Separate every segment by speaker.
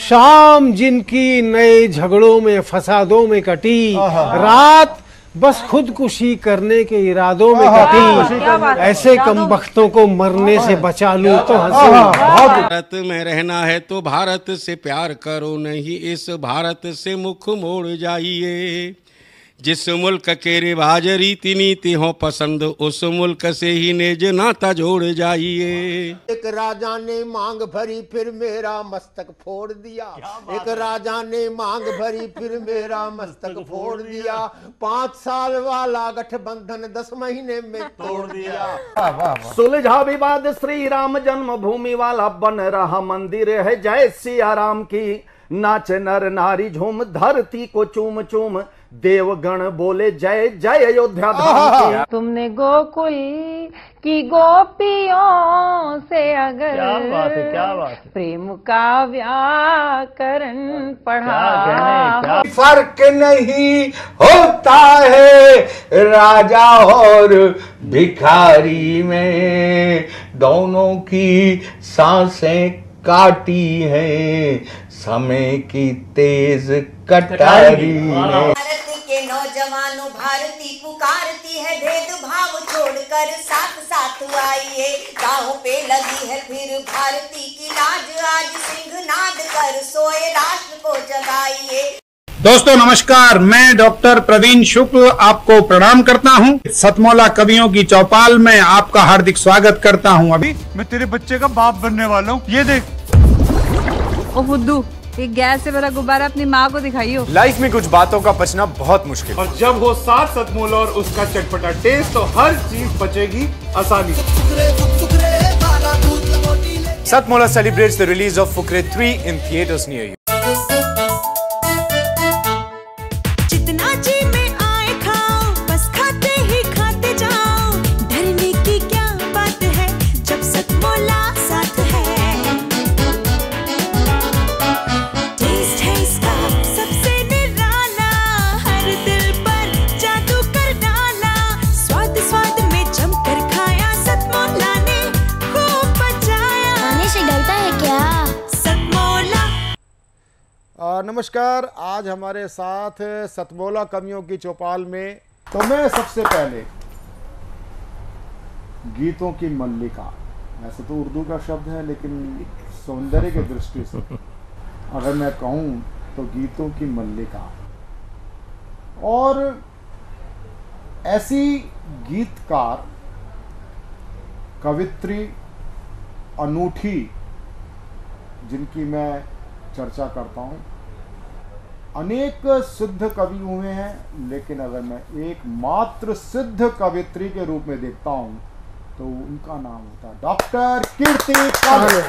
Speaker 1: शाम जिनकी नए झगड़ों में फसादों में कटी, रात बस खुदकुशी करने के इरादों में कटी, ऐसे कमबख्तों को मरने से बचा लूं तो हंसी।
Speaker 2: भारत में रहना है तो भारत से प्यार करो, नहीं इस भारत से मुख मोड़ जाइए। जिस मुल्क के रिवाज रीति नीति हो पसंद, उस मुल्क से ही नेज नाता जोड़ जाइए।
Speaker 3: एक राजा ने मांग भरी फिर मेरा मस्तक फोड़ दिया, एक राजा ने मांग भरी फिर मेरा मस्तक फोड़ दिया। 5 साल वाला गठबंधन 10 महीने में तोड़ दिया।
Speaker 4: सुलझा विवाद श्री राम जन्मभूमि वाला, बन रहा मंदिर है जय सिया राम की। नाच नर नारी झूम धरती को चूम चूम, देवगण बोले जय जय अयोध्या धाम की।
Speaker 5: तुमने गोकुल की गोपियों से अगर
Speaker 6: क्या बात है।
Speaker 5: प्रेम का व्याकरण पढ़ा,
Speaker 3: फर्क नहीं होता है राजा और भिखारी में, दोनों की सांसें काटी है समय की तेज कटारी ने।
Speaker 7: भारत के नौजवानों भारती पुकारती है, भेदभाव छोड़कर साथ साथ आइए। गाँव पे लगी है फिर भारती की लाज, आज सिंहनाद कर सोए राष्ट्र को जगाइए।
Speaker 8: दोस्तों नमस्कार, मैं डॉक्टर प्रवीण शुक्ल आपको प्रणाम करता हूं। सतमौला कवियों की चौपाल में आपका हार्दिक स्वागत करता हूं। अभी
Speaker 6: मैं तेरे बच्चे का बाप बनने वाला हूँ, ये देख।
Speaker 5: ओ फुद्दू, एक गैस से भरा गुब्बारा अपनी माँ को दिखाइयो।
Speaker 9: लाइफ में कुछ बातों का बचना बहुत मुश्किल,
Speaker 6: और जब हो साथ सतमौला और उसका चटपटा टेस्ट, तो हर चीज बचेगी आसानी से।
Speaker 9: सतमौला celebrates the release of Fukre 3 in theaters near you.
Speaker 7: जितना जी में आए खाओ, बस खाते ही खाते जाओ। डरने की क्या बात है जब सतमौला साथ है। टेस्ट है इसका सबसे निराला, हर दिल पर जादू कर डाला। स्वाद स्वाद में जमकर खाया, सतमौला ने खूब बचाया।
Speaker 10: खाने से डरता है क्या?
Speaker 7: सतमौला।
Speaker 3: नमस्कार, आज हमारे साथ सतमौला कवियों की चौपाल में, तो मैं सबसे पहले गीतों की मल्लिका, वैसे तो उर्दू का शब्द है लेकिन सौंदर्य की दृष्टि से अगर मैं कहूँ तो गीतों की मल्लिका, और ऐसी गीतकार कवित्री अनूठी जिनकी मैं चर्चा करता हूँ। अनेक सिद्ध कवि हुए हैं, लेकिन अगर मैं एकमात्र सिद्ध कवित्री के रूप में देखता हूँ तो उनका नाम होता है डॉक्टर कीर्ति काले।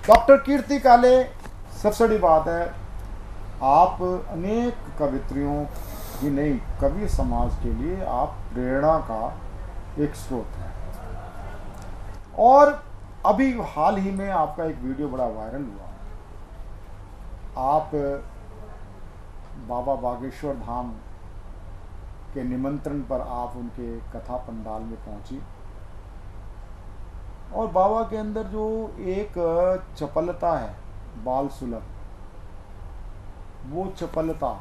Speaker 3: डॉक्टर कीर्ति काले, सबसे बड़ी बात है, आप अनेक कवित्रियों ही नहीं, कवि समाज के लिए आप प्रेरणा का एक स्रोत है। और अभी हाल ही में आपका एक वीडियो बड़ा वायरल हुआ। आप बाबा बागेश्वर धाम के निमंत्रण पर आप उनके कथा पंडाल में पहुंची, और बाबा के अंदर जो एक चपलता है बाल सुलभ, वो चपलता,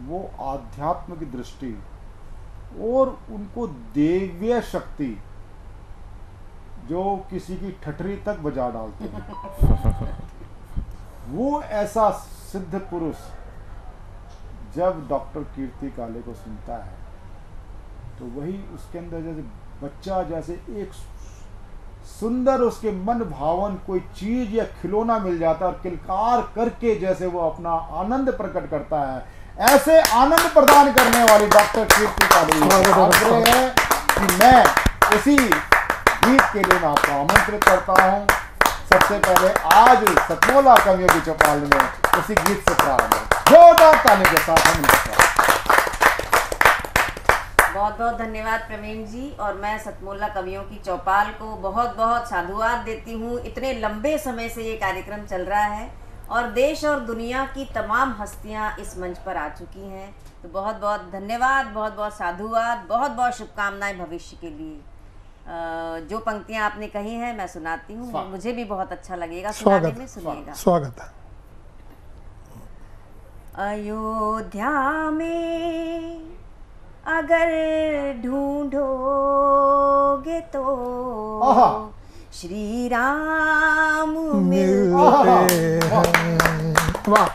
Speaker 3: वो आध्यात्म की दृष्टि और उनको देवीय शक्ति जो किसी की ठठरी तक बजा डालते हैं, वो ऐसा सिद्ध पुरुष जब डॉक्टर कीर्ति काले को सुनता है तो वही उसके अंदर जैसे बच्चा, जैसे एक सुंदर उसके मन भावन कोई चीज या खिलौना मिल जाता है और किलकार करके जैसे वो अपना आनंद प्रकट करता है, ऐसे आनंद प्रदान करने वाली डॉक्टर कीर्ति काले है कि मैं उसी गीत के लिए मैं आपको आमंत्रित करता हूँ। सबसे पहले आज सतमौला कवियों की चौपाल में उसी गीत से प्रारंभ है, जोरदार ताली के साथ हम
Speaker 11: बहुत बहुत धन्यवाद प्रवीण जी। और मैं सतमौला कवियों की चौपाल को बहुत बहुत साधुवाद देती हूँ। इतने लंबे समय से ये कार्यक्रम चल रहा है और देश और दुनिया की तमाम हस्तियाँ इस मंच पर आ चुकी हैं, तो बहुत बहुत धन्यवाद, बहुत बहुत साधुवाद, बहुत बहुत शुभकामनाएं भविष्य के लिए। जो पंक्तियां आपने कही हैं मैं सुनाती हूँ, मुझे भी बहुत अच्छा लगेगा
Speaker 10: स्वागत
Speaker 11: सुनाने में, सुनिएगा।
Speaker 10: स्वागत है।
Speaker 11: अयोध्या में अगर ढूंढोगे तो श्री राम मिलते
Speaker 10: हैं। वाह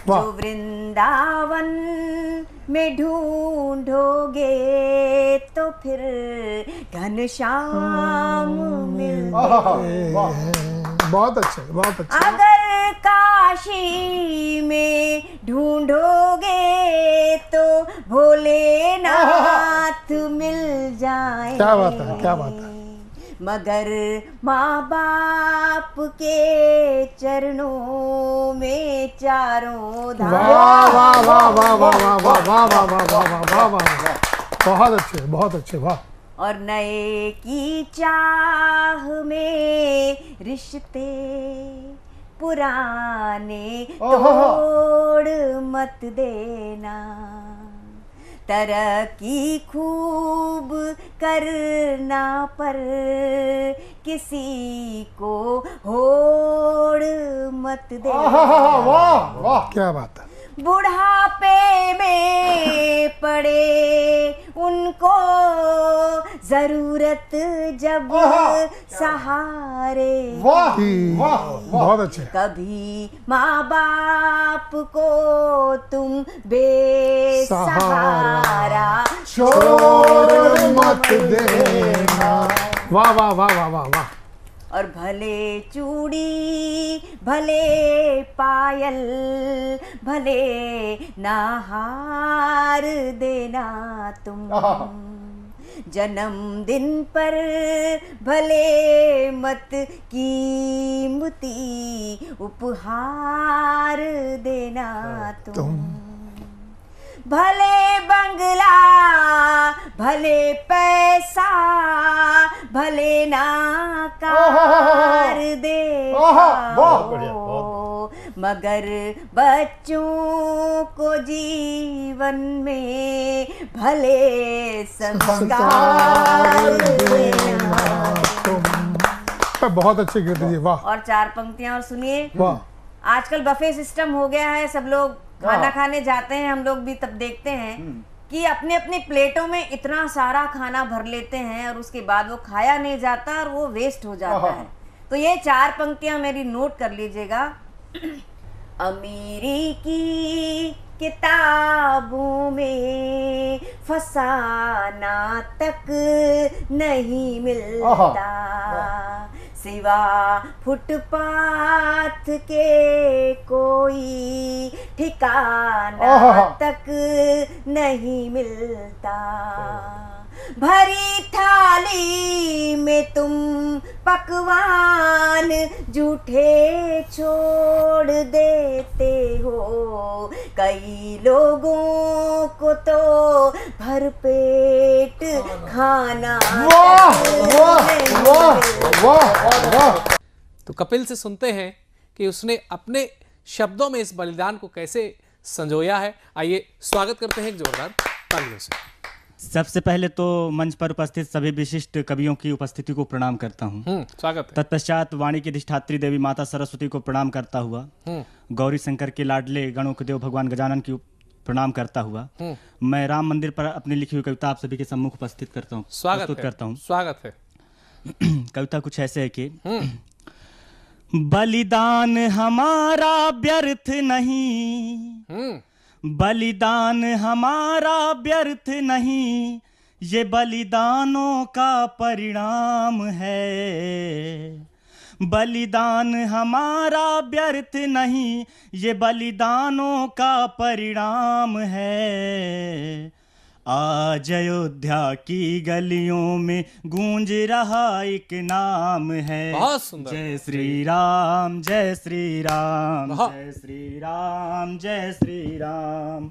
Speaker 10: वाह।
Speaker 11: जो वृंदावन में ढूंढोगे तो फिर घनश्याम मिलते हैं।
Speaker 10: बहुत अच्छे, बहुत अच्छे।
Speaker 11: अगर काशी में ढूंढोगे तो भोलेनाथ मिल जाए।
Speaker 10: क्या बात है, क्या बात है।
Speaker 11: मगर माँ बाप के चरणों में चारों धाम।
Speaker 10: वाह वाह वाह वाह वाह वाह वाह वाह वाह वाह वाह वाह वाह, बहुत अच्छे, बहुत अच्छे, वाह।
Speaker 11: और नए की चाह में रिश्ते पुराने तोड़ मत देना। तरक्की खूब करना पर किसी को होड़ मत देना।
Speaker 10: वाह वाह, क्या बात है।
Speaker 11: बुढ़ापे में पड़े उनको जरूरत जब सहारे।
Speaker 10: वाह वाह, बहुत अच्छे।
Speaker 11: कभी माँ बाप को तुम बेसहारा
Speaker 10: छोड़ मत देना। वाह वाह वाह वाह वाह वाह।
Speaker 11: और भले चूड़ी भले पायल भले नाहार देना तुम। जन्मदिन पर भले मत कीमती उपहार देना तुम। भले बंगला भले पैसा भले नाकार दे मगर बच्चों को जीवन में भले संस्कार देना।
Speaker 10: बहुत अच्छे कीर्ति जी, वाह।
Speaker 11: और 4 पंक्तियां और सुनिए।
Speaker 10: वाह।
Speaker 11: आजकल बफे सिस्टम हो गया है, सब लोग खाना खाने जाते हैं, हम लोग भी तब देखते हैं कि अपने अपने प्लेटों में इतना सारा खाना भर लेते हैं और उसके बाद वो खाया नहीं जाता और वो वेस्ट हो जाता है। तो ये 4 पंक्तियां मेरी नोट कर लीजिएगा। अमीरी की किताबों में फसाना तक नहीं मिलता, सिवा फुटपाथ के कोई ठिकाना तक नहीं मिलता। भरी थाली में तुम पकवान जूठे छोड़ देते हो, कई लोगों को तो भरपेट खाना।
Speaker 12: तो कपिल से सुनते हैं कि उसने अपने शब्दों में इस बलिदान को कैसे संजोया है। आइए स्वागत करते हैं एक जोरदार तालियों से।
Speaker 13: सबसे पहले तो मंच पर उपस्थित सभी विशिष्ट कवियों की उपस्थिति को प्रणाम करता हूँ।
Speaker 12: स्वागत है।
Speaker 13: तत्पश्चात वाणी की अधिष्ठात्री देवी माता सरस्वती को प्रणाम करता हुआ, गौरी शंकर के लाडले गणों के देव भगवान गजानन की प्रणाम करता हुआ, मैं राम मंदिर पर अपनी लिखी हुई कविता आप सभी के सम्मुख उपस्थित करता हूँ, प्रस्तुत करता हूँ।
Speaker 12: स्वागत है।
Speaker 13: कविता कुछ ऐसे है कि बलिदान हमारा व्यर्थ नहीं, बलिदान हमारा व्यर्थ नहीं, ये बलिदानों का परिणाम है। बलिदान हमारा व्यर्थ नहीं, ये बलिदानों का परिणाम है। आज अयोध्या की गलियों में गूंज रहा एक नाम है।
Speaker 12: बहुत सुंदर।
Speaker 13: जय श्री राम, जय श्री राम, जय श्री राम, जय श्री राम।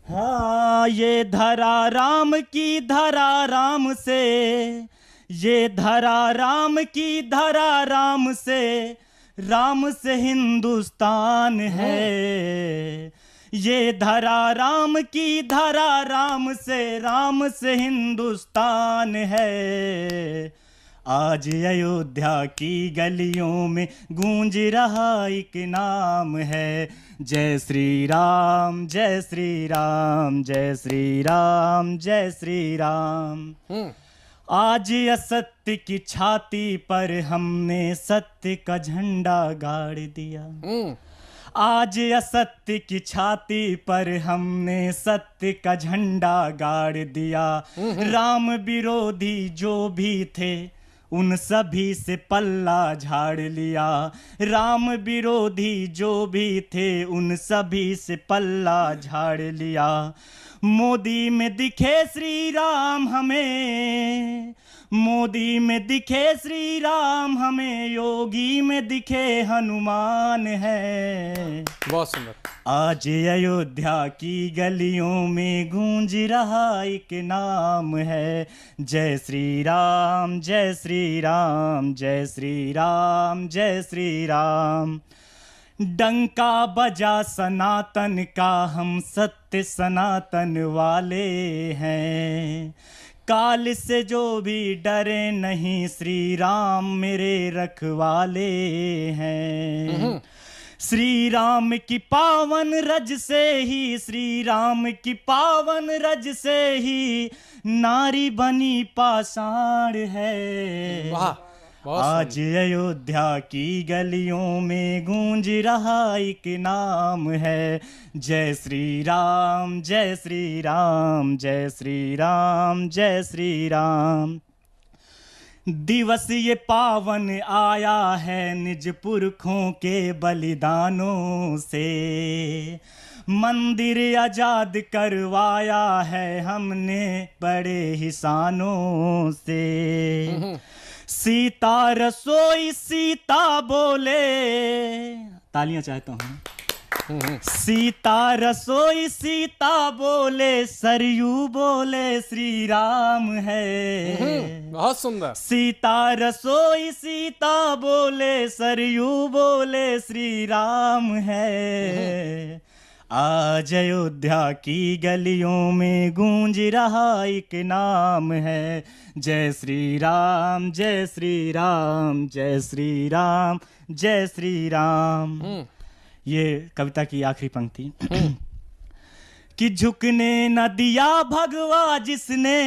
Speaker 13: हाँ, ये धरा राम की धरा राम से, ये धरा राम की धरा राम से हिंदुस्तान है। ये धरा राम की धरा, राम से हिंदुस्तान है। आज अयोध्या की गलियों में गूंज रहा एक नाम है, जय श्री राम जय श्री राम जय श्री राम जय श्री राम। आज असत्य की छाती पर हमने सत्य का झंडा गाड़ दिया। आज असत्य की छाती पर हमने सत्य का झंडा गाड़ दिया। राम विरोधी जो भी थे उन सभी से पल्ला झाड़ लिया। राम विरोधी जो भी थे उन सभी से पल्ला झाड़ लिया। मोदी में दिखे श्री राम हमें, मोदी में दिखे श्री राम हमें, योगी में दिखे हनुमान है।
Speaker 12: बहुत सुंदर।
Speaker 13: आज अयोध्या की गलियों में गूंज रहा एक नाम है, जय श्री राम जय श्री राम जय श्री राम जय श्री राम। डंका बजा सनातन का, हम सत्य सनातन वाले हैं। काल से जो भी डरे नहीं, श्री राम मेरे रखवाले हैं। श्री राम की पावन रज से ही, श्री राम की पावन रज से ही नारी बनी पाषाण है।
Speaker 12: वाह,
Speaker 13: आज अयोध्या की गलियों में गूंज रहा एक नाम है, जय श्री राम जय श्री राम जय श्री राम जय श्री राम। दिवस ये पावन आया है निज पुरखों के बलिदानों से। मंदिर आजाद करवाया है हमने बड़े हिसानों से। सीता रसोई सीता बोले, तालियां चाहता हूँ। सीता रसोई सीता बोले, सरयू बोले श्री राम है।
Speaker 12: बहुत सुंदर।
Speaker 13: सीता रसोई सीता बोले, सरयू बोले श्री राम है। आज अयोध्या की गलियों में गूंज रहा एक नाम है, जय श्री राम जय श्री राम जय श्री राम जय श्री राम। ये कविता की आखिरी पंक्ति। कि झुकने न दिया भगवा जिसने,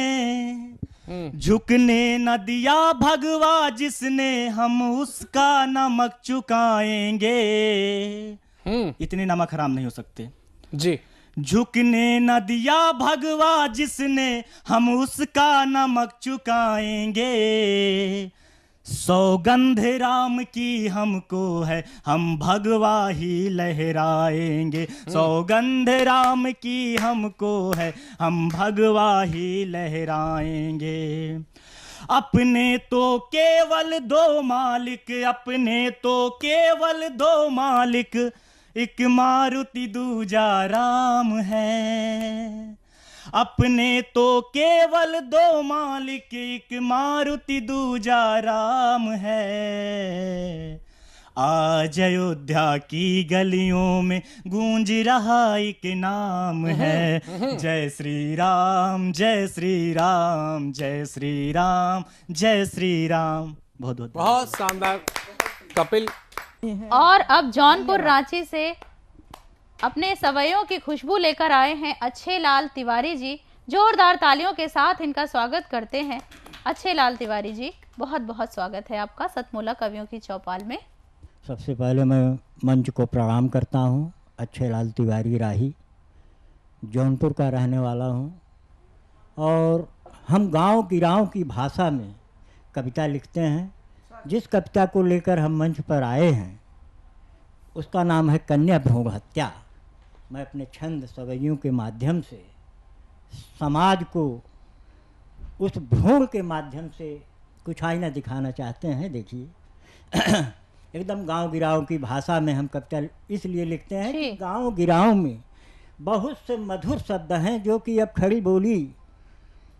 Speaker 13: झुकने न दिया भगवा जिसने, हम उसका नमक चुकाएंगे। इतने नमक हराम नहीं हो सकते
Speaker 12: जी।
Speaker 13: झुकने न दिया भगवा जिसने, हम उसका नमक चुकाएंगे। सौगंध राम की हमको है, हम भगवा ही लहराएंगे। सौगंध राम की हमको है, हम भगवा ही लहराएंगे। अपने तो केवल दो मालिक, अपने तो केवल दो मालिक, एक मारुति दूजा राम है। अपने तो केवल दो मालिक, एक मारुति दूजा राम है। आज अयोध्या की गलियों में गूंज रहा एक नाम है, जय श्री राम जय श्री राम जय श्री राम जय श्री राम। बहुत
Speaker 12: बहुत शानदार कपिल।
Speaker 14: और अब जौनपुर रांची से अपने सवैयों की खुशबू लेकर आए हैं अच्छे लाल तिवारी जी। जोरदार तालियों के साथ इनका स्वागत करते हैं। अच्छे लाल तिवारी जी, बहुत बहुत स्वागत है आपका सतमोला कवियों की चौपाल में।
Speaker 15: सबसे पहले मैं मंच को प्रणाम करता हूँ। अच्छे लाल तिवारी राही, जौनपुर का रहने वाला हूँ और हम गांव गिराव की भाषा में कविता लिखते हैं। जिस कविता को लेकर हम मंच पर आए हैं उसका नाम है कन्या भ्रूण हत्या। मैं अपने छंद सवैयों के माध्यम से समाज को उस भ्रूण के माध्यम से कुछ आईना दिखाना चाहते हैं। देखिए एकदम गांव गिराव की भाषा में हम कविता इसलिए लिखते हैं कि गांव गिराव में बहुत से मधुर शब्द हैं जो कि अब खड़ी बोली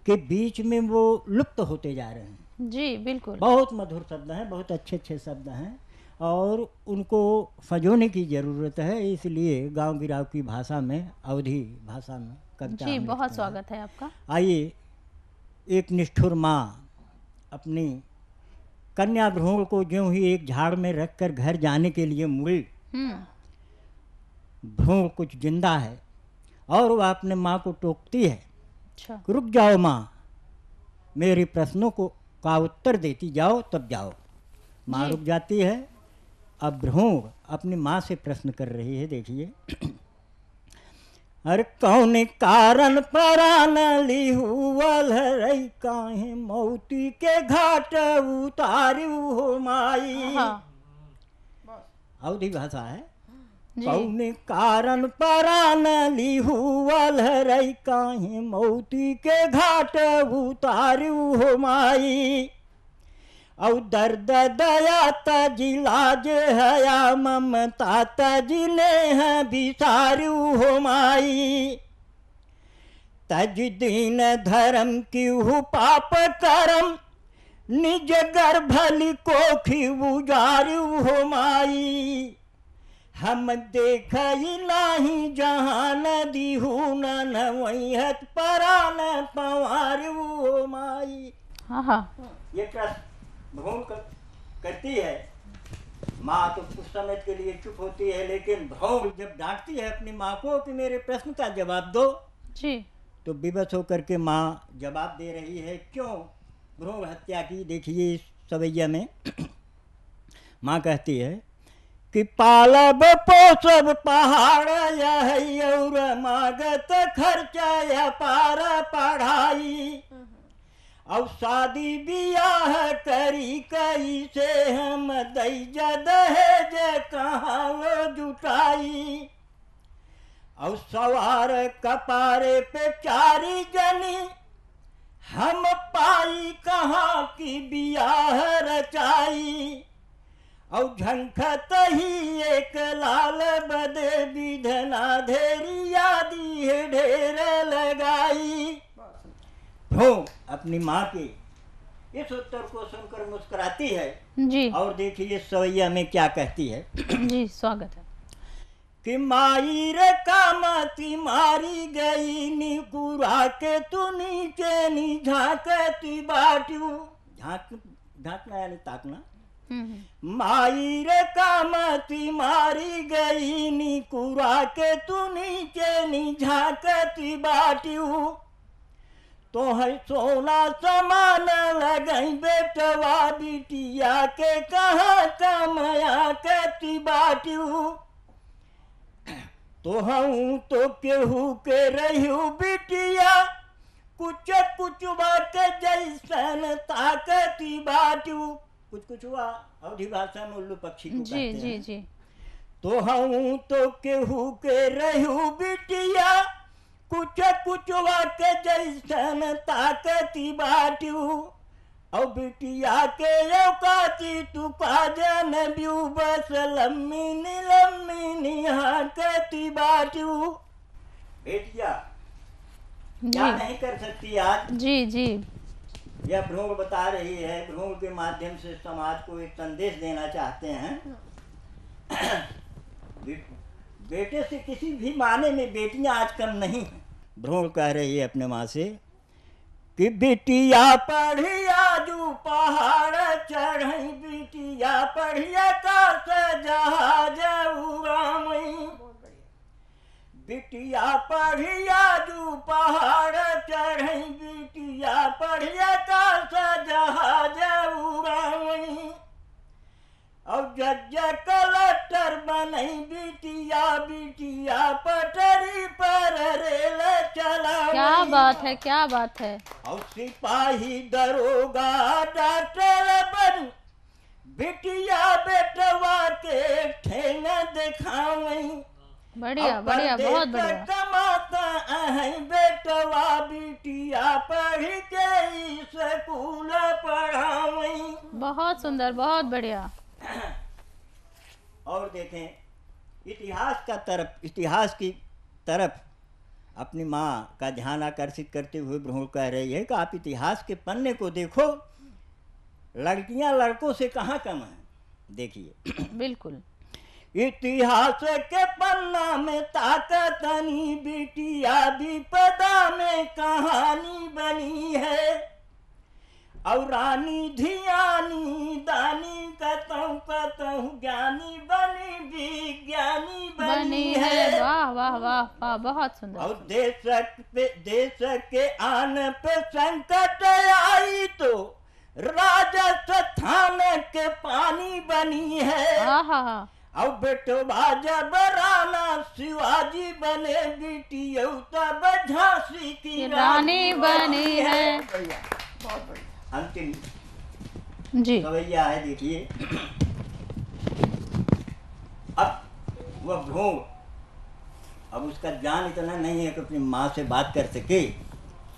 Speaker 15: के बीच में वो लुप्त होते जा रहे हैं।
Speaker 14: जी बिल्कुल।
Speaker 15: बहुत मधुर शब्द हैं, बहुत अच्छे अच्छे शब्द हैं और उनको संजोने की ज़रूरत है, इसलिए गांव गिराव की भाषा में, अवधी भाषा में कविता
Speaker 14: जी,
Speaker 15: हम
Speaker 14: बहुत
Speaker 15: लिखते हैं।
Speaker 14: स्वागत है आपका।
Speaker 15: आइए, एक निष्ठुर माँ अपनी कन्या भ्रूण को ज्यों ही एक झाड़ में रखकर घर जाने के लिए मुड़ी, भ्रूण कुछ जिंदा है और वह अपने माँ को टोकती है,
Speaker 14: अच्छा।
Speaker 15: रुक जाओ माँ, मेरे प्रश्नों को का उत्तर देती जाओ तब जाओ। माँ
Speaker 14: जी।
Speaker 15: रुक जाती है। अब भ्रूण अपनी माँ से प्रश्न कर रही है, देखिए। अरे कौन कारण परान लिहुअल रही, काहे मौती के घाट उतारू हो माई। अवधी भाषा है। कौन कारण परान लिहुअल रही, काहे मौती के घाट उतारू हो माई। औ दर्द दया तजी लाज हया ममता तजी नेह बिसारू हो माई। तज दीन धर्म क्यों पाप करम, निज गर्भली कोखी उजारू हो माई। हम देख नाही जहान दिहू न वहीहत परान पवारू हो माई। ये प्रश्न भ्रूण करती है। माँ तो कुछ समय के लिए चुप होती है, लेकिन भ्रूण जब डांटती है अपनी माँ को कि मेरे प्रश्न का जवाब दो
Speaker 14: जी, तो
Speaker 15: विवश होकर के माँ जवाब दे रही है क्यों भ्रूण हत्या की। देखिए इस सवैया में माँ कहती है कि पालब पोसब पहाड़ यह और मागत खर्चा पार पढ़ाई। अब शादी बियाह करी कई से हम दैजा दहेज कहाँ जुटाई। अब सवार कपारे पे चारी जनी हम पाई कहाँ की बियाह रचाई। और झंखत ही एक लाल बदे विधना धेरी यादी है ढेर लगाई। भ्रूण अपनी माँ के इस उत्तर को सुनकर मुस्कुराती है
Speaker 14: जी।
Speaker 15: और देखिए सवैया में क्या कहती है।
Speaker 14: जी, स्वागत है।
Speaker 15: कि माई रे कामती मारी गई निकुरा के तू नीचे नी झांकती बाटू। झांकना यानी ताकना। माई रे कामती मारी गई निकुरा के तू नीचे नी झांकती बाटू। तो है सोना समान लगई बेटवा बिटिया के कहाँ कमया कती बाटू। तो हूँ तो केहू के रहू बिटिया कुछ कुछ बात जैसन ताकती बाटू। कुछ कुछ हुआ अवधी भाषा में उल्लू पक्षी को
Speaker 14: जी
Speaker 15: कहते
Speaker 14: जी
Speaker 15: हैं।
Speaker 14: जी।
Speaker 15: तो हूँ तो केहू के रहू बिटिया कुछ कुछ वाक जैसन ताकती बाटू। और बिटिया के औकाती तू काजन ब्यू बस लम्मी हाकती बाटू। बेटिया क्या नहीं कर सकती आज।
Speaker 14: जी जी।
Speaker 15: यह भ्रूण बता रही है। भ्रूण के माध्यम से समाज को एक संदेश देना चाहते हैं। बेटे से किसी भी माने में बेटियां आज कम नहीं हैं। भ्रूण कह रही है अपने माँ से कि बिटिया पढ़िया जू पहाड़ चढ़ई, बिटिया पढ़िया का जहाज उड़ामई। बिटिया पढ़िया जू पहाड़ चढ़ई, बिटिया पढ़िया का जहाज उड़ामई। और जज कलेक्टर बनई बिटिया, बिटिया पटरी पर रेल चला।
Speaker 14: क्या बात है, क्या बात है।
Speaker 15: और सिपाही दरोगा डॉक्टर बन बिटिया बेटवा के ठेंग दिखावई।
Speaker 14: बढ़िया बढ़िया, बहुत बढ़िया।
Speaker 15: कमाता अहै बेटवा बिटिया पढ़ के स्कूल पढ़ावई।
Speaker 14: बहुत सुंदर, बहुत बढ़िया।
Speaker 15: और देखें इतिहास की तरफ अपनी माँ का ध्यान आकर्षित करते हुए भ्रूण कह रही है कि आप इतिहास के पन्ने को देखो, लड़कियां लड़कों से कहाँ कम हैं। देखिए।
Speaker 14: बिल्कुल।
Speaker 13: इतिहास के पन्ना में ताकतनी बिटिया विपदा में कहानी बनी है, और रानी धियानी दानी कतहु ज्ञानी बनी विज्ञानी बनी है।
Speaker 14: वाह वाह वाह वाह, बहुत सुंदर।
Speaker 13: और देश के आन पे संकट आई तो राजस्थान के पानी बनी है। और बेटो जब राणा शिवाजी बने बेटी तब झांसी की
Speaker 14: रानी बनी है।
Speaker 13: बहुत बढ़िया।
Speaker 15: अंतिम
Speaker 14: जी
Speaker 15: कवैया है, देखिए। अब वह भ्रूण, अब उसका ज्ञान इतना नहीं है कि अपनी माँ से बात कर सके।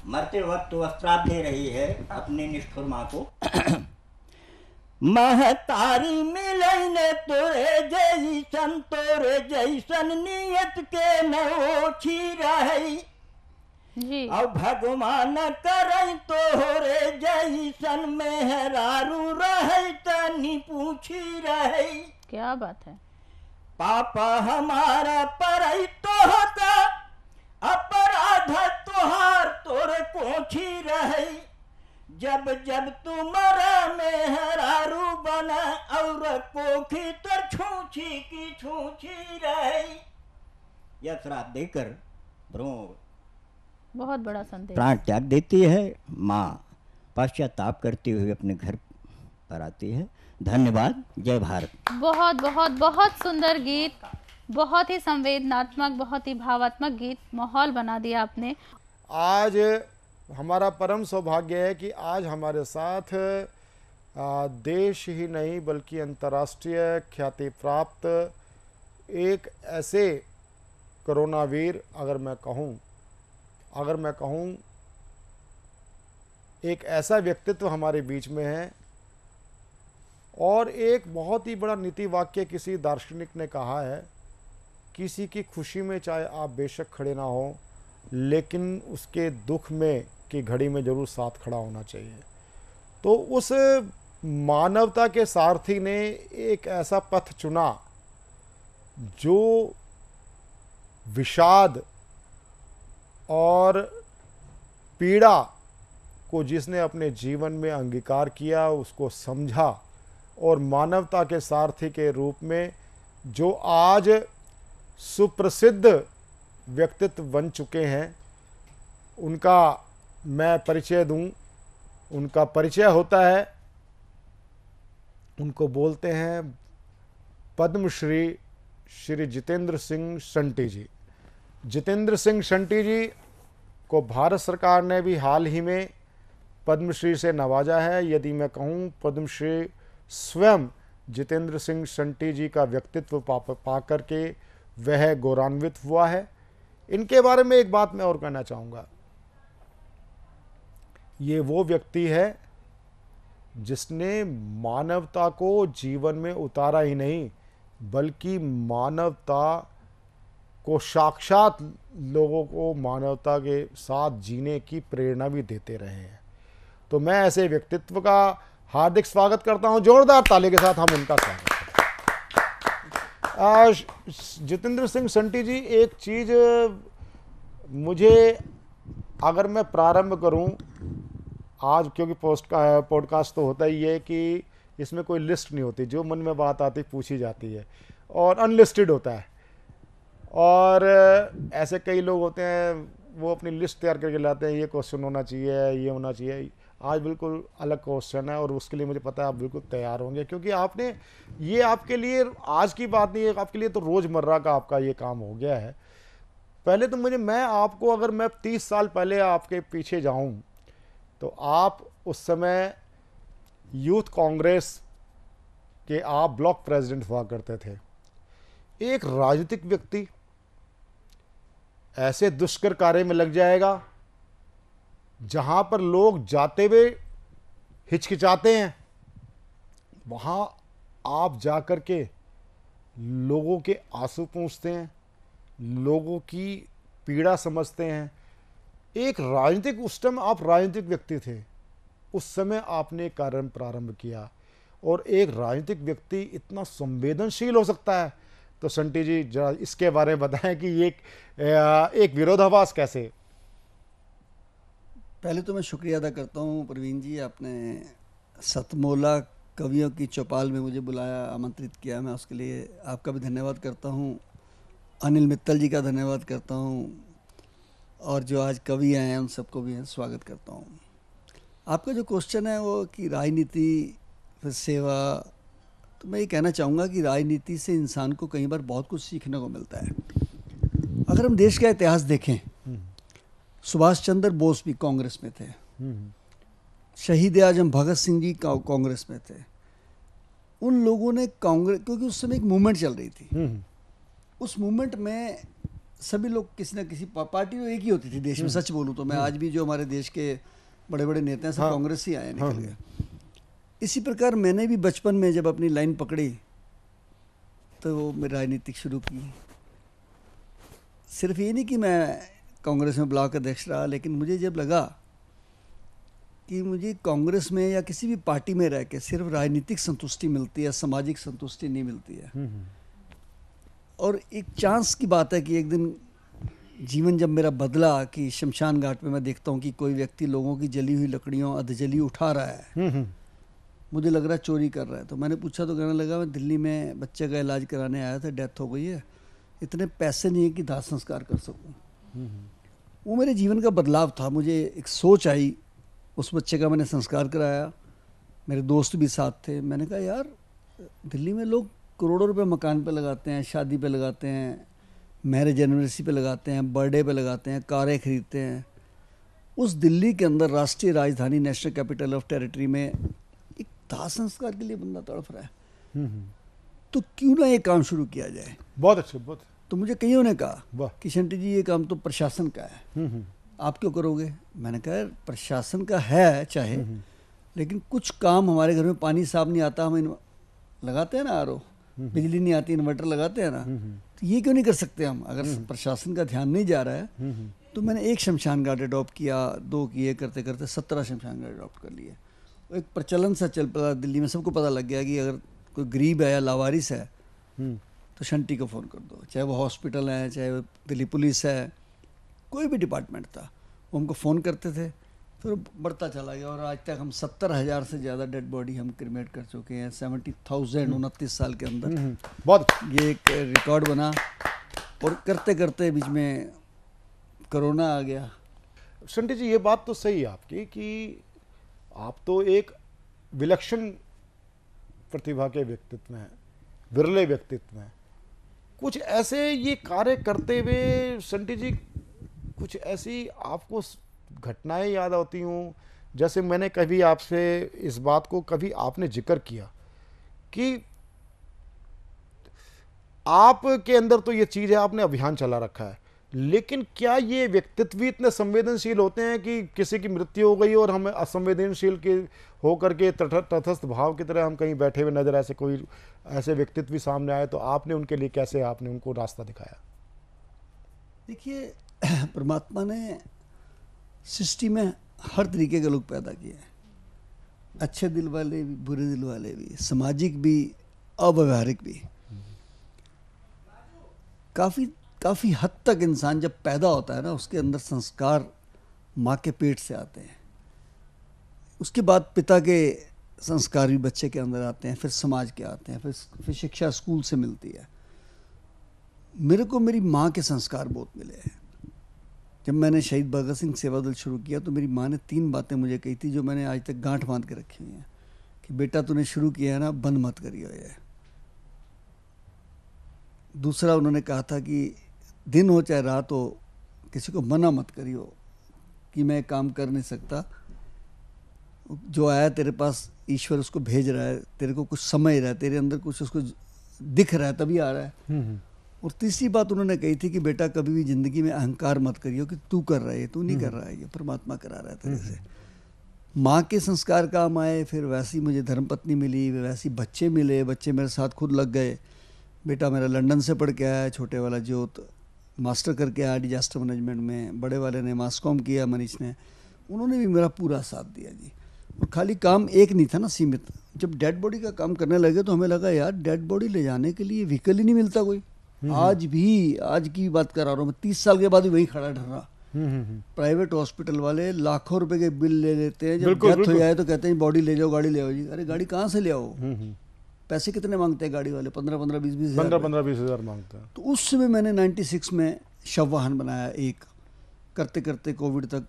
Speaker 15: मरते वक्त वह श्राप दे रही है अपनी निष्ठुर माँ को।
Speaker 13: महतारी मिलने तोरे जैसन नियत के न ओछी रही, और भगवान करई तोरे जैसन मेहरारू रहे तनी पूछी रही।
Speaker 14: क्या बात है।
Speaker 13: पापा हमारा परई तो होता, अपराध तोहार तोरे कोछी रही, जब जब तुम्हारा मेहरारू बना और कोखी तो छूछी की छूछी रही।
Speaker 15: यह श्राप देकर भ्रूण
Speaker 14: बहुत बड़ा संदेश
Speaker 15: प्राण त्याग देती है। माँ पश्चाताप करती हुई अपने घर पर आती है। धन्यवाद। जय भारत।
Speaker 14: बहुत बहुत बहुत सुंदर गीत, बहुत ही संवेदनात्मक, बहुत ही भावात्मक गीत, माहौल बना दिया आपने।
Speaker 3: आज हमारा परम सौभाग्य है कि आज हमारे साथ देश ही नहीं बल्कि अंतर्राष्ट्रीय ख्याति प्राप्त एक ऐसे कोरोना वीर, अगर मैं कहूँ एक ऐसा व्यक्तित्व हमारे बीच में है। और एक बहुत ही बड़ा नीति वाक्य किसी दार्शनिक ने कहा है, किसी की खुशी में चाहे आप बेशक खड़े ना हो, लेकिन उसके दुख में की घड़ी में जरूर साथ खड़ा होना चाहिए। तो उस मानवता के सारथी ने एक ऐसा पथ चुना जो विषाद और पीड़ा को जिसने अपने जीवन में अंगीकार किया, उसको समझा, और मानवता के सारथी के रूप में जो आज सुप्रसिद्ध व्यक्तित्व बन चुके हैं, उनका मैं परिचय दूं। उनका परिचय होता है, उनको बोलते हैं पद्मश्री श्री जितेंद्र सिंह शंटी जी। जितेंद्र सिंह शंटी जी को भारत सरकार ने भी हाल ही में पद्मश्री से नवाजा है। यदि मैं कहूँ, पद्मश्री स्वयं जितेंद्र सिंह शंटी जी का व्यक्तित्व पा करके वह गौरवान्वित हुआ है। इनके बारे में एक बात मैं और कहना चाहूँगा, ये वो व्यक्ति है जिसने मानवता को जीवन में उतारा ही नहीं, बल्कि मानवता को साक्षात लोगों को मानवता के साथ जीने की प्रेरणा भी देते रहे हैं। तो मैं ऐसे व्यक्तित्व का हार्दिक स्वागत करता हूं। जोरदार ताली के साथ हम उनका स्वागत करते हैं। जितेंद्र सिंह शंटी जी, एक चीज़ मुझे, अगर मैं प्रारंभ करूं आज, क्योंकि पॉडकास्ट तो होता ही है कि इसमें कोई लिस्ट नहीं होती, जो मन में बात आती पूछी जाती है, और अनलिस्टेड होता है। और ऐसे कई लोग होते हैं, वो अपनी लिस्ट तैयार करके लाते हैं, ये क्वेश्चन होना चाहिए, ये होना चाहिए। आज बिल्कुल अलग क्वेश्चन है, और उसके लिए मुझे पता है आप बिल्कुल तैयार होंगे, क्योंकि आपने ये, आपके लिए आज की बात नहीं है, आपके लिए तो रोज़मर्रा का आपका ये काम हो गया है। पहले तो मैं आपको, अगर मैं 30 साल पहले आपके पीछे जाऊं, तो आप उस समय यूथ कांग्रेस के आप ब्लॉक प्रेसिडेंट हुआ करते थे। एक राजनीतिक व्यक्ति ऐसे दुष्कर कार्य में लग जाएगा जहां पर लोग जाते हुए हिचकिचाते हैं, वहां आप जाकर के लोगों के आंसू पूंछते हैं, लोगों की पीड़ा समझते हैं। एक राजनीतिक, उस टाइम आप राजनीतिक व्यक्ति थे, उस समय आपने कार्य प्रारंभ किया, और एक राजनीतिक व्यक्ति इतना संवेदनशील हो सकता है? तो संटी जी जरा इसके बारे में बताएं कि ये एक विरोधाभास कैसे?
Speaker 16: पहले तो मैं शुक्रिया अदा करता हूँ प्रवीण जी, आपने सतमोला कवियों की चौपाल में मुझे बुलाया, आमंत्रित किया। मैं उसके लिए आपका भी धन्यवाद करता हूँ, अनिल मित्तल जी का धन्यवाद करता हूँ, और जो आज कवि आए हैं उन सबको भी स्वागत करता हूँ। आपका जो क्वेश्चन है वो कि राजनीति फिर सेवा, तो मैं ये कहना चाहूँगा कि राजनीति से इंसान को कई बार बहुत कुछ सीखने को मिलता है। अगर हम देश का इतिहास देखें, सुभाष चंद्र बोस भी कांग्रेस में थे, शहीद आजम भगत सिंह जी कांग्रेस में थे। उन लोगों ने कांग्रेस, क्योंकि उस समय एक मूवमेंट चल रही थी, उस मूवमेंट में सभी लोग किसी न किसी पार्टी तो एक ही होती थी देश में। सच बोलूँ तो मैं आज भी जो हमारे देश के बड़े बड़े नेता हैं सब कांग्रेस ही आए, निकल गए। इसी प्रकार मैंने भी बचपन में जब अपनी लाइन पकड़ी तो मैं राजनीतिक शुरू की। सिर्फ ये नहीं कि मैं कांग्रेस में ब्लॉक अध्यक्ष रहा, लेकिन मुझे जब लगा कि मुझे कांग्रेस में या किसी भी पार्टी में रह के सिर्फ राजनीतिक संतुष्टि मिलती है, सामाजिक संतुष्टि नहीं मिलती है। और एक चांस की बात है कि एक दिन जीवन जब मेरा बदला कि शमशान घाट में मैं देखता हूँ कि कोई व्यक्ति लोगों की जली हुई लकड़ियों अधजली उठा रहा है, मुझे लग रहा है चोरी कर रहा है। तो मैंने पूछा तो कहने लगा मैं दिल्ली में बच्चे का इलाज कराने आया था, डेथ हो गई है, इतने पैसे नहीं है कि दाह संस्कार कर सकूं। वो मेरे जीवन का बदलाव था। मुझे एक सोच आई, उस बच्चे का मैंने संस्कार कराया, मेरे दोस्त भी साथ थे। मैंने कहा यार दिल्ली में लोग करोड़ों रुपए मकान पे लगाते हैं, शादी पे लगाते हैं, मैरिज एनिवर्सरी पे लगाते हैं, बर्थडे पे लगाते हैं, कारें खरीदते हैं। उस दिल्ली के अंदर राष्ट्रीय राजधानी, नेशनल कैपिटल ऑफ टेरिटरी में एक दाह संस्कार के लिए बंदा तड़फ रहा है, तो क्यों ना ये काम शुरू किया जाए।
Speaker 3: बहुत अच्छे, बहुत।
Speaker 16: तो मुझे कईयों ने कहा कि शंटी जी ये काम तो प्रशासन का है, आप क्यों करोगे। मैंने कहा प्रशासन का है चाहे, लेकिन कुछ काम हमारे घर में पानी साफ नहीं आता, हम लगाते हैं ना आरओ, बिजली नहीं आती, इन्वर्टर लगाते हैं ना, तो ये क्यों नहीं कर सकते हम। अगर प्रशासन का ध्यान नहीं जा रहा है तो मैंने एक शमशान घाट अडॉप्ट किया, 2 किए, करते करते 17 शमशान घाट अडॉप्ट कर लिए। एक प्रचलन सा चल पड़ा दिल्ली में, सबको पता लग गया कि अगर कोई गरीब है या लावारिस है तो शंटी को फ़ोन कर दो, चाहे वो हॉस्पिटल है, चाहे वो दिल्ली पुलिस है, कोई भी डिपार्टमेंट था, वो हमको फ़ोन करते थे। फिर बढ़ता चला गया और आज तक हम 70,000 से ज़्यादा डेड बॉडी हम क्रिमेट कर चुके हैं। 70,000 29 साल के अंदर,
Speaker 3: बहुत
Speaker 16: ये एक रिकॉर्ड बना। और करते करते बीच में कोरोना आ गया।
Speaker 3: शंटी जी ये बात तो सही है आपकी कि आप तो एक विलक्षण प्रतिभा के व्यक्तित्व हैं, विरले व्यक्तित्व हैं। कुछ ऐसे ये कार्य करते हुए शंटी जी कुछ ऐसी आपको घटनाएं याद आती हूँ, जैसे मैंने कभी आपसे इस बात को कभी आपने जिक्र किया कि आपके अंदर तो ये चीज़ है, आपने अभियान चला रखा है, लेकिन क्या ये व्यक्तित्व भी इतने संवेदनशील होते हैं कि किसी की मृत्यु हो गई और हम असंवेदनशील के होकर के तटस्थ भाव की तरह हम कहीं बैठे हुए नजर, ऐसे कोई ऐसे व्यक्तित्व भी सामने आए तो आपने उनके लिए कैसे आपने उनको रास्ता दिखाया?
Speaker 16: देखिए परमात्मा ने सृष्टि में हर तरीके के लोग पैदा किए हैं, अच्छे दिल वाले भी, बुरे दिल वाले भी, सामाजिक भी, अव्यवहारिक भी। काफ़ी हद तक इंसान जब पैदा होता है ना, उसके अंदर संस्कार माँ के पेट से आते हैं, उसके बाद पिता के संस्कार भी बच्चे के अंदर आते हैं, फिर समाज के आते हैं, फिर शिक्षा स्कूल से मिलती है। मेरे को मेरी माँ के संस्कार बहुत मिले हैं। जब मैंने शहीद भगत सिंह सेवा दल शुरू किया तो मेरी माँ ने 3 बातें मुझे कही थी जो मैंने आज तक गांठ बांध के रखी हुई हैं कि बेटा तूने शुरू किया है ना, बंद मत करियो ये। दूसरा उन्होंने कहा था कि दिन हो चाहे रात हो, किसी को मना मत करियो कि मैं काम कर नहीं सकता, जो आया तेरे पास ईश्वर उसको भेज रहा है, तेरे को कुछ समझ रहा है, तेरे अंदर कुछ उसको दिख रहा है तभी आ रहा है। और तीसरी बात उन्होंने कही थी कि बेटा कभी भी जिंदगी में अहंकार मत करियो कि तू कर रहा है, तू नहीं कर रहा है, ये परमात्मा करा रहा है तेरे से। माँ के संस्कार काम आए, फिर वैसी मुझे धर्मपत्नी मिली, वैसी बच्चे मिले, बच्चे मेरे साथ खुद लग गए। बेटा मेरा लंदन से पढ़ के आया, छोटे वाला ज्योत मास्टर करके आया डिजास्टर मैनेजमेंट में, बड़े वाले ने मास कॉम किया, मनीष ने, उन्होंने भी मेरा पूरा साथ दिया जी। और खाली काम एक नहीं था ना सीमित। जब डेड बॉडी का काम करने लगे तो हमें लगा यार डेड बॉडी ले जाने के लिए व्हीकल ही नहीं मिलता कोई। आज की बात कर रहा हूँ मैं, 30 साल के बाद भी वहीं खड़ा ढर्रा। प्राइवेट हॉस्पिटल वाले लाखों रुपए के बिल ले लेते हैं, जब डेथ हो जाए तो कहते हैं बॉडी ले जाओ, गाड़ी ले आओ जी। अरे गाड़ी कहाँ से ले आओ? पैसे कितने मांगते हैं गाड़ी वाले? 15-20
Speaker 3: हज़ार मांगते हैं।
Speaker 16: तो उस समय मैंने 96 में शव वाहन बनाया एक, करते करते कोविड तक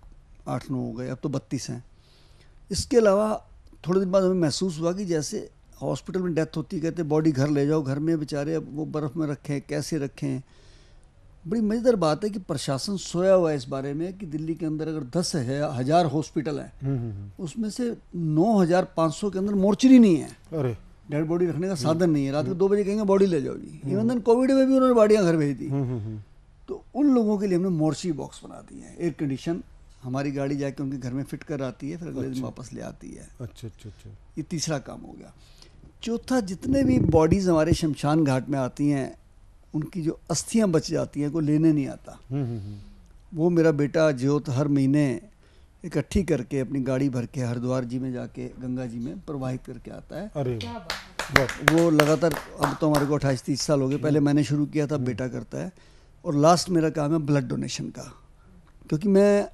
Speaker 16: 8-9 हो गए, अब तो 32 हैं। इसके अलावा थोड़े दिन बाद हमें महसूस हुआ कि जैसे हॉस्पिटल में डेथ होती, कहते बॉडी घर ले जाओ, घर में बेचारे अब वो बर्फ़ में रखें, कैसे रखें। बड़ी मज़ेदार बात है कि प्रशासन सोया हुआ है इस बारे में कि दिल्ली के अंदर अगर 10,000 हॉस्पिटल हैं, उसमें से 9,500 के अंदर मोर्चरी नहीं है।
Speaker 3: अरे
Speaker 16: डेड बॉडी रखने का साधन नहीं है। रात को 2 बजे कहेंगे बॉडी ले जाओ जी। इवन देन कोविड में भी उन्होंने बॉडियाँ घर भेज दी। तो उन लोगों के लिए हमने मोर्चरी बॉक्स बना दिए हैं, एयर कंडीशन। हमारी गाड़ी जाके उनके घर में फिट कर आती है, फिर अगले दिन वापस ले आती है।
Speaker 3: अच्छा।
Speaker 16: ये तीसरा काम हो गया। चौथा, जितने भी बॉडीज़ हमारे शमशान घाट में आती हैं, उनकी जो अस्थियां बच जाती हैं, कोई लेने नहीं आता। वो मेरा बेटा ज्योत हर महीने इकट्ठी करके अपनी गाड़ी भर के हरिद्वार जी में जाके गंगा जी में प्रवाहित करके आता है।
Speaker 3: अरे
Speaker 16: वो लगातार, अब तो हमारे को 28-30 साल हो गए, पहले मैंने शुरू किया था, बेटा करता है। और लास्ट मेरा काम है ब्लड डोनेशन का, क्योंकि मैं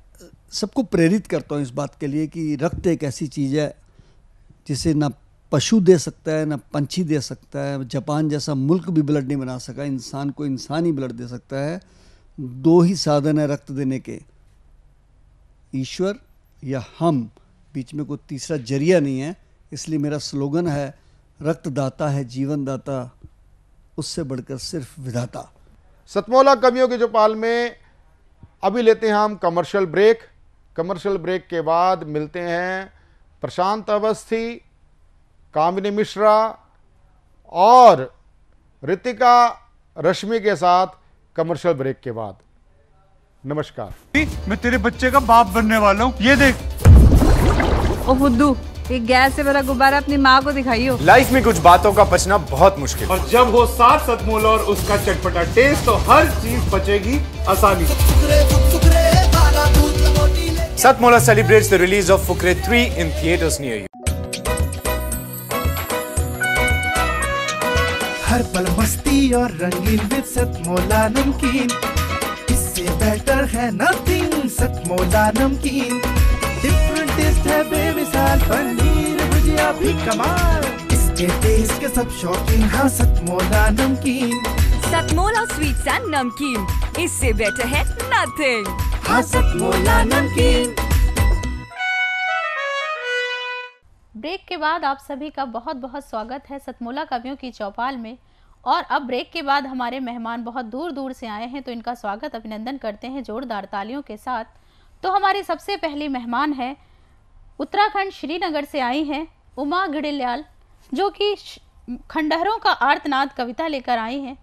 Speaker 16: सबको प्रेरित करता हूँ इस बात के लिए कि रक्त एक ऐसी चीज़ है जिसे ना पशु दे सकता है, ना पंछी दे सकता है। जापान जैसा मुल्क भी ब्लड नहीं बना सका, इंसान को इंसान ही ब्लड दे सकता है। 2 ही साधन है रक्त देने के, ईश्वर या हम, बीच में कोई तीसरा जरिया नहीं है। इसलिए मेरा स्लोगन है, रक्तदाता है जीवन दाता, उससे बढ़कर सिर्फ विधाता।
Speaker 3: सतमौला कवियों के चौपाल में अभी लेते हैं हम कमर्शियल ब्रेक। कमर्शियल ब्रेक के बाद मिलते हैं प्रशांत अवस्थी, कामिनी मिश्रा और ऋतिका रश्मि के साथ कमर्शियल ब्रेक के बाद। नमस्कार।
Speaker 6: मैं तेरे बच्चे का बाप बनने वाला हूँ, ये देख।
Speaker 5: ओ बुद्धू, एक गैस से भरा गुब्बारा अपनी माँ को दिखाइयो।
Speaker 9: लाइफ में कुछ बातों का पचना बहुत मुश्किल,
Speaker 6: और जब हो साथ सतमोला और उसका चटपटा टेस्ट तो हर चीज पचेगी आसानी से।
Speaker 9: Satmola celebrates the release of Fukre 3 in theaters near you.
Speaker 17: हर पल मस्ती और रंगीन विद सतमोला नमकीन, इससे बेटर है नथिंग। सतमोला नमकीन डिफरेंट टेस्ट है बेमिसाल, पनीर भुजिया भी कमाल, इसके टेस्ट के सब शौकीन। हाँ सतमोला नमकीन,
Speaker 18: सतमोला स्वीट्स एंड नमकीन, इससे बेटर है नथिंग।
Speaker 17: हाँ सतमोला नमकीन।
Speaker 14: ब्रेक के बाद आप सभी का बहुत बहुत स्वागत है सतमोला कवियों की चौपाल में। और अब ब्रेक के बाद हमारे मेहमान बहुत दूर दूर से आए हैं, तो इनका स्वागत अभिनंदन करते हैं जोरदार तालियों के साथ। तो हमारी सबसे पहली मेहमान है, उत्तराखंड श्रीनगर से आई हैं उमा घड़ियाल, जो कि खंडहरों का आर्तनाद कविता लेकर आई हैं।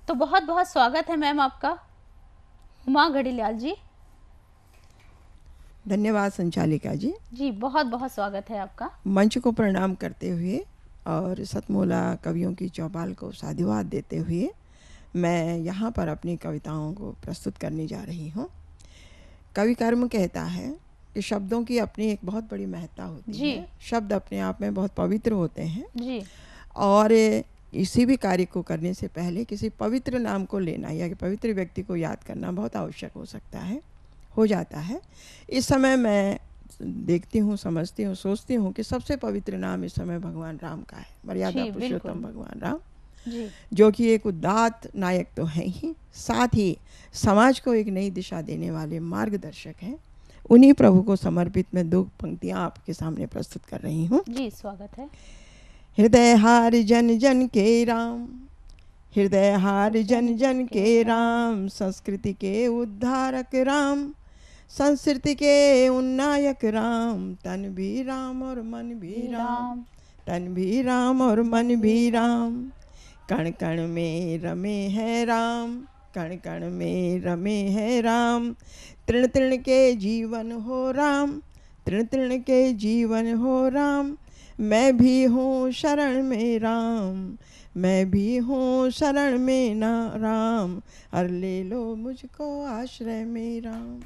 Speaker 14: तो बहुत बहुत स्वागत है मैम आपका, उमा घड़ियाल जी।
Speaker 19: धन्यवाद संचालिका जी।
Speaker 14: जी बहुत बहुत स्वागत है आपका।
Speaker 19: मंच को प्रणाम करते हुए और सतमोला कवियों की चौपाल को साधुवाद देते हुए मैं यहाँ पर अपनी कविताओं को प्रस्तुत करने जा रही हूँ। कवि कर्म कहता है कि शब्दों की अपनी एक बहुत बड़ी महत्ता होती है। शब्द अपने आप में बहुत पवित्र होते हैं
Speaker 14: जी।
Speaker 19: और किसी भी कार्य को करने से पहले किसी पवित्र नाम को लेना या पवित्र व्यक्ति को याद करना बहुत आवश्यक हो सकता है, हो जाता है। इस समय मैं देखती हूँ, समझती हूँ, सोचती हूँ कि सबसे पवित्र नाम इस समय भगवान राम का है, मर्यादा पुरुषोत्तम भगवान राम
Speaker 14: जी।
Speaker 19: जो कि एक उदात्त नायक तो हैं ही, साथ ही समाज को एक नई दिशा देने वाले मार्गदर्शक हैं। उन्हीं प्रभु को समर्पित मैं 2 पंक्तियाँ आपके सामने प्रस्तुत कर रही हूँ।
Speaker 14: जी स्वागत है।
Speaker 19: हृदय हार जन जन के राम, हृदय हार जन जन के राम, संस्कृति के उद्धारक राम, संस्कृति के उन्नायक राम, तन भी राम और मन भी राम, तन भी राम और मन भी राम, कण कण में रमे है राम, कण कण में रमे है राम, तृण तृण के जीवन हो राम, तृण तृण के जीवन हो राम, मैं भी हूँ शरण में राम, मैं भी हूँ शरण में ना राम, हर ले लो मुझको आश्रय में राम।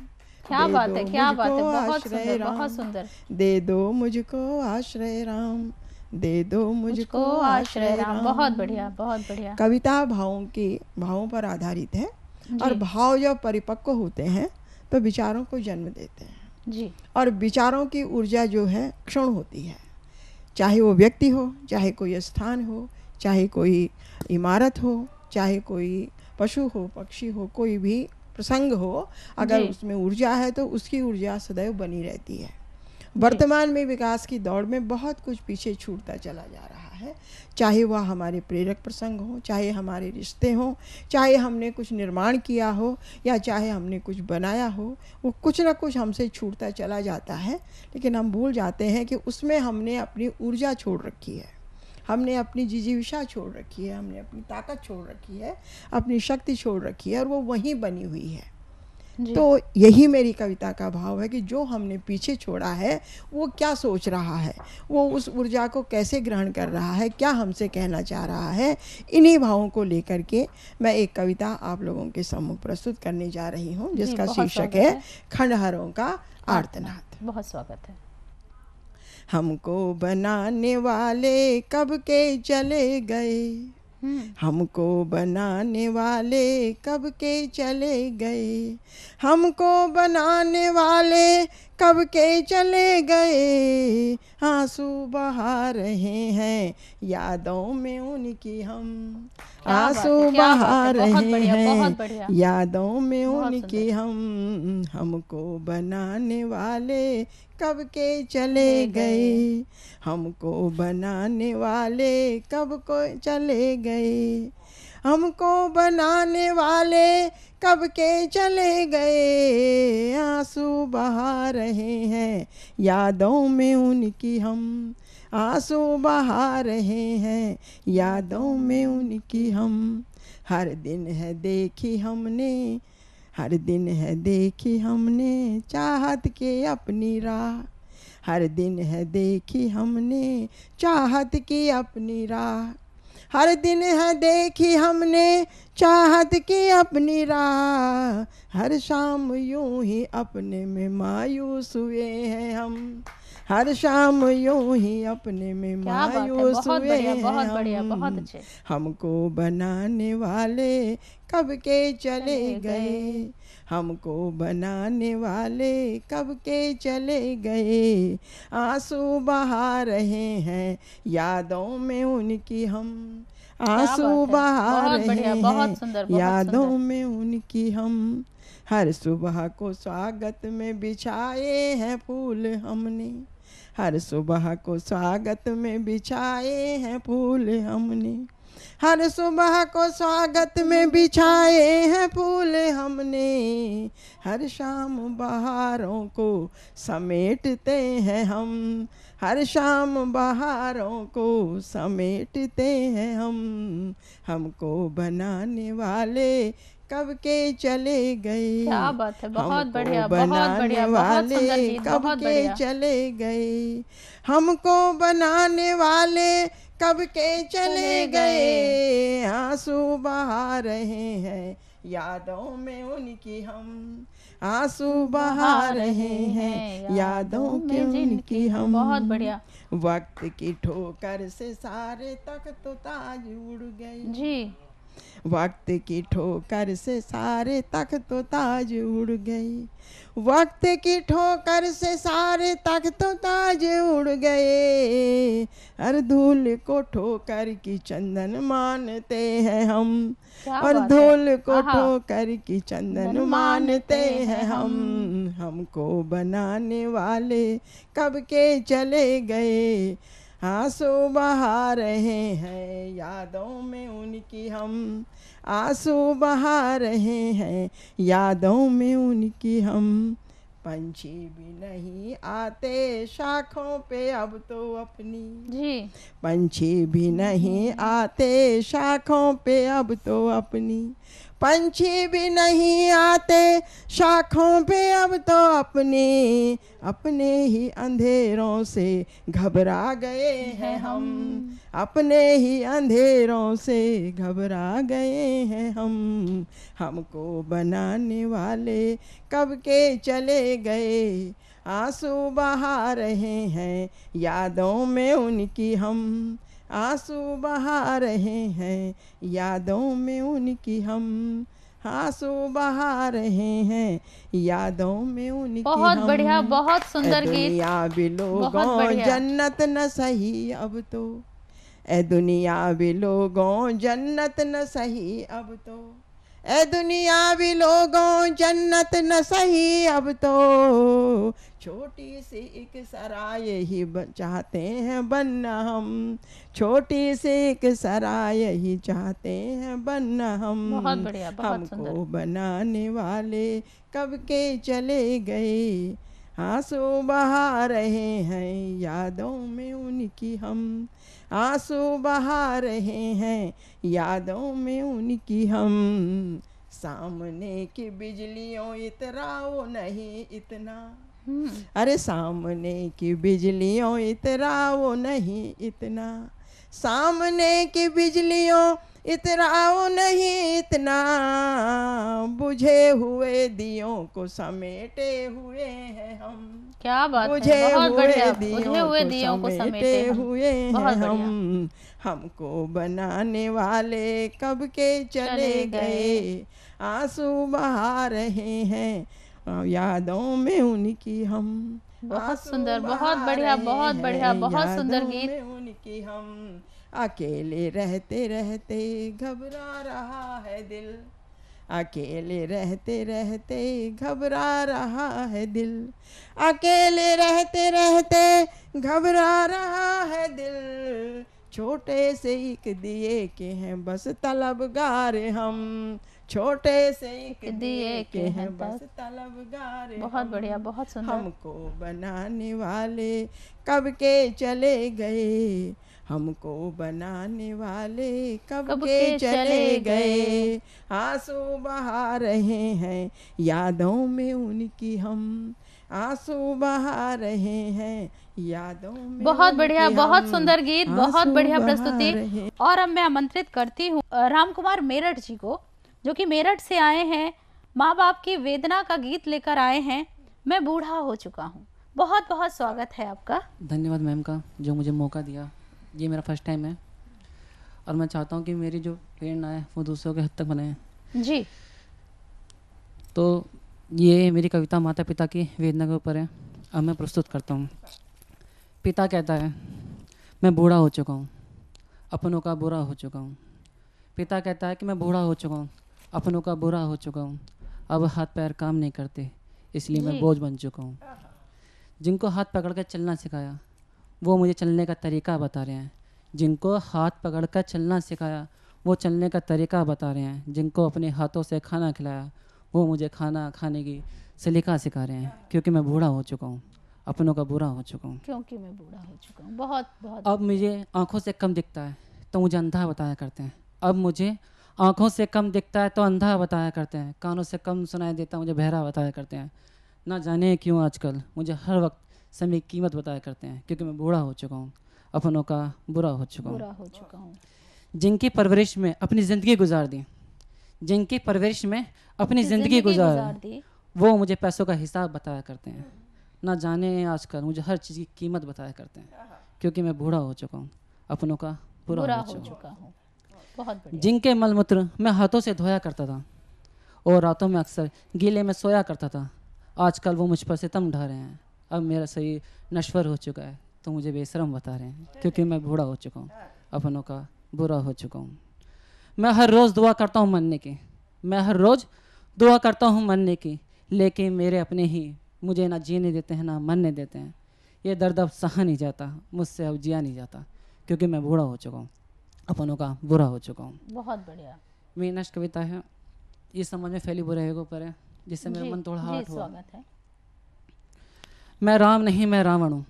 Speaker 14: क्या
Speaker 19: दे
Speaker 14: बात
Speaker 19: दो
Speaker 14: है, क्या बात है,
Speaker 19: मुझको
Speaker 14: बहुत
Speaker 19: आश्रय
Speaker 14: सुंदर,
Speaker 19: राम,
Speaker 14: बहुत सुंदर।
Speaker 19: दे दो मुझको आश्रय राम, दे दो मुझको आश्रय राम।
Speaker 14: बहुत बढ़िया, बहुत बढ़िया।
Speaker 19: कविता भावों पर आधारित है और भाव जब परिपक्व होते हैं तो विचारों को जन्म देते हैं
Speaker 14: जी।
Speaker 19: और विचारों की ऊर्जा जो है क्षण होती है, चाहे वो व्यक्ति हो, चाहे कोई स्थान हो, चाहे कोई इमारत हो, चाहे कोई पशु हो, पक्षी हो, कोई भी प्रसंग हो, अगर उसमें ऊर्जा है तो उसकी ऊर्जा सदैव बनी रहती है। वर्तमान में विकास की दौड़ में बहुत कुछ पीछे छूटता चला जा रहा है, चाहे वह हमारे प्रेरक प्रसंग हो, चाहे हमारे रिश्ते हों, चाहे हमने कुछ निर्माण किया हो या चाहे हमने कुछ बनाया हो, वो कुछ ना कुछ हमसे छूटता चला जाता है। लेकिन हम भूल जाते हैं कि उसमें हमने अपनी ऊर्जा छोड़ रखी है, हमने अपनी जिजीविषा छोड़ रखी है, हमने अपनी ताकत छोड़ रखी है, अपनी शक्ति छोड़ रखी है और वो वहीं बनी हुई है। तो यही मेरी कविता का भाव है कि जो हमने पीछे छोड़ा है वो क्या सोच रहा है, वो उस ऊर्जा को कैसे ग्रहण कर रहा है, क्या हमसे कहना चाह रहा है। इन्हीं भावों को लेकर के मैं एक कविता आप लोगों के सम्मुख प्रस्तुत करने जा रही हूँ, जिसका शीर्षक है खंडहरों का आर्तनाद।
Speaker 14: बहुत स्वागत है।
Speaker 19: हमको बनाने वाले कब के चले गए, हमको बनाने वाले कब के चले गए, हमको बनाने वाले कब के चले गए, आंसू बहा रहे हैं यादों में उनकी हम, आंसू बहा रहे हैं यादों में उनकी हम, हमको बनाने वाले कब के चले गए, हमको बनाने वाले कब को चले गए, हमको बनाने वाले कब के चले गए, आंसू बहा रहे हैं यादों में उनकी हम, आंसू बहा रहे हैं यादों में उनकी हम। हर दिन है देखी हमने, हर दिन है देखी हमने चाहत के अपनी राह, हर दिन है देखी हमने चाहत की अपनी राह, हर दिन है देखी हमने चाहत की अपनी राह, हर शाम यूं ही अपने में मायूस हुए हैं हम, हर शाम यूं ही अपने में मायूस हुए हैं
Speaker 14: बहुत बढ़िया,
Speaker 19: हम,
Speaker 14: बहुत अच्छे।
Speaker 19: हमको बनाने वाले कब के चले गए, हमको बनाने वाले कब के चले गए, आंसू बहा रहे हैं यादों में उनकी हम, आंसू बहा रहे हैं यादों में उनकी हम। हर सुबह को स्वागत में बिछाए हैं फूल हमने, हर सुबह को स्वागत में बिछाए हैं फूल हमने, हर सुबह को स्वागत में बिछाए हैं फूल हमने, हर शाम बहारों को समेटते हैं हम, हर शाम बहारों को समेटते हैं हम, हमको बनाने वाले कब के चले गए,
Speaker 14: क्या बात है, बहुत बढ़िया,
Speaker 19: बहुत बढ़िया, बहुत सुंदर गीत, कब के चले गए, हमको बनाने वाले कब के चले गए, आंसू बहा रहे हैं यादों में उनकी हम, आंसू बहा रहे हैं यादों में उनकी हम।
Speaker 14: बहुत बढ़िया।
Speaker 19: वक्त की ठोकर से सारे तख्त ताज उड़ गए
Speaker 14: जी,
Speaker 19: वक्त की ठोकर से सारे तख्त ताज उड़ गए, वक्त की ठोकर से सारे तख्त ताज उड़ गए, हर धूल को ठोकर की चंदन मानते हैं हम, और धूल को ठोकर की चंदन मानते हैं हम, हमको बनाने वाले कब के चले गए, आंसू बहा रहे हैं यादों में उनकी हम, आंसू बहा रहे हैं यादों में उनकी हम। पंछी भी नहीं आते शाखों पे अब तो अपनी
Speaker 14: जी,
Speaker 19: पंछी भी नहीं आते शाखों पे अब तो अपनी, पंछी भी नहीं आते शाखों पे अब तो अपनी, अपने ही अंधेरों से घबरा गए हैं हम, अपने ही अंधेरों से घबरा गए हैं हम। हमको बनाने वाले कब के चले गए, आंसू बहा रहे हैं यादों में उनकी हम, आंसू बहा रहे हैं यादों में उनकी हम, आंसू बहा रहे हैं यादों में उनकी
Speaker 14: बहुत
Speaker 19: हम।
Speaker 14: बढ़िया, बहुत सुंदर
Speaker 19: ए
Speaker 14: गीत।
Speaker 19: दुनिया भी
Speaker 14: बहुत
Speaker 19: लोगों
Speaker 14: बढ़िया।
Speaker 19: जन्नत न सही अब तो, ए दुनिया भी लोगों जन्नत न सही अब तो, ए दुनिया भी लोगों जन्नत न सही अब तो, छोटी सी एक सराय ही चाहते हैं बनना हम, छोटी सी एक सराय ही चाहते हैं बनना हम।
Speaker 14: बहुत बढ़िया, बहुत सुंदर।
Speaker 19: हमको बनाने वाले कब के चले गए, आंसू बहा रहे हैं यादों में उनकी हम, आंसू बहा रहे हैं यादों में उनकी हम। सामने की बिजलियों इतराओ नहीं इतना, अरे सामने की बिजलियों इतराओ नहीं इतना, सामने की बिजलियों इतराओ नहीं इतना, बुझे हुए दियों को समेटे हुए हैं हम।
Speaker 14: क्या बात है,
Speaker 19: बुझे
Speaker 14: बहुत
Speaker 19: हुए
Speaker 14: बढ़िया।
Speaker 19: दियों
Speaker 14: बुझे हुए दियों को समेटे हम।
Speaker 19: हुए
Speaker 14: बहुत
Speaker 19: हैं
Speaker 14: बढ़िया।
Speaker 19: हम। हमको बनाने वाले कब के चले गए, आंसू बहा रहे हैं यादों में उनकी हम।
Speaker 14: बहुत सुंदर, बहुत बढ़िया, बहुत बढ़िया, बहुत सुंदर गीत।
Speaker 19: उनकी हम अकेले रहते रहते घबरा रहा है दिल, अकेले रहते रहते घबरा रहा है दिल, अकेले रहते रहते घबरा रहा है दिल, छोटे से एक दिए के हैं बस तलबगार हम, छोटे से एक दिए के हैं बस तलबगार।
Speaker 14: बहुत बढ़िया, बहुत सुंदर।
Speaker 19: हमको बनाने वाले कब के चले गए, हमको बनाने वाले कब के चले गए, आंसू बहा रहे हैं यादों में उनकी हम, आंसू बहा रहे हैं यादों में।
Speaker 14: बहुत बढ़िया,
Speaker 19: उनकी
Speaker 14: बहुत
Speaker 19: हम,
Speaker 14: सुंदर गीत, बहुत
Speaker 19: आंसू
Speaker 14: बढ़िया
Speaker 19: बहा
Speaker 14: प्रस्तुति।
Speaker 19: रहे।
Speaker 14: और अब मैं आमंत्रित करती हूँ राम कुमार मेरठ जी को, जो कि मेरठ से आए हैं, माँ बाप की वेदना का गीत लेकर आए हैं, मैं बूढ़ा हो चुका हूँ। बहुत बहुत स्वागत है आपका।
Speaker 20: धन्यवाद मैम का जो मुझे मौका दिया। ये मेरा फर्स्ट टाइम है और मैं चाहता हूँ कि मेरी जो प्रेरणा है वो दूसरों के हद तक बने
Speaker 14: जी।
Speaker 20: तो ये मेरी कविता माता पिता की वेदना के ऊपर है। अब मैं प्रस्तुत करता हूँ। पिता कहता है मैं बूढ़ा हो चुका हूँ, अपनों का बुरा हो चुका हूँ। पिता कहता है कि मैं बूढ़ा हो चुका हूँ, अपनों का बुरा हो चुका हूँ। अब हाथ पैर काम नहीं करते इसलिए मैं बोझ बन चुका हूँ। जिनको हाथ पकड़ कर चलना सिखाया वो मुझे चलने का तरीका बता रहे हैं, जिनको हाथ पकड़ कर चलना सिखाया वो चलने का तरीका बता रहे हैं, जिनको अपने हाथों से खाना खिलाया वो मुझे खाना खाने की सलीका सिखा रहे हैं। क्योंकि मैं बूढ़ा हो चुका हूँ, अपनों का बुरा हो चुका हूँ।
Speaker 14: क्योंकि मैं बूढ़ा हो चुका हूँ। बहुत बहुत।
Speaker 20: अब मुझे आंखों से कम दिखता है तो मुझे अंधा बताया करते हैं। अब मुझे आंखों से कम दिखता है तो अंधा बताया करते हैं, कानों से कम सुनाई देता मुझे बहरा बताया करते हैं। ना जाने क्यों आजकल मुझे हर वक्त समय की कीमत बताया करते हैं। क्योंकि मैं बूढ़ा हो चुका हूँ, अपनों का बुरा हो चुका हूँ। जिनकी परवरिश में अपनी ज़िंदगी गुजार दी, जिनकी परवरिश में अपनी ज़िंदगी गुजार दी, वो मुझे पैसों का हिसाब बताया करते हैं। ना जाने आजकल मुझे हर चीज़ की कीमत बताया करते हैं। क्योंकि मैं बूढ़ा हो चुका हूँ, अपनों का बुरा हो चुका हूँ।
Speaker 14: बहुत बढ़िया।
Speaker 20: जिनके मलमूत्र मैं हाथों से धोया करता था और रातों में अक्सर गीले में सोया करता था, आजकल वो मुझ पर सितम ढा रहे हैं। अब मेरा शरीर नश्वर हो चुका है तो मुझे बेशरम बता रहे हैं। क्योंकि मैं बूढ़ा हो चुका हूँ, अपनों का बुरा हो चुका हूँ। मैं हर रोज़ दुआ करता हूँ मरने की, मैं हर रोज़ दुआ करता हूँ मरने की, लेकिन मेरे अपने ही मुझे ना जीने देते हैं ना मरने देते हैं। ये दर्द अब सहा नहीं जाता, मुझसे अब जिया नहीं जाता। क्योंकि मैं बूढ़ा हो चुका हूँ, अपनों का बुरा हो चुका हूँ।
Speaker 14: बहुत बढ़िया।
Speaker 20: मेरी नेक्स्ट कविता है, ये समझ में फैली बुरे के ऊपर है, जिससे मेरा मन थोड़ा हार्ट हुआ।
Speaker 14: स्वागत है।
Speaker 20: मैं राम नहीं मैं रावण हूँ,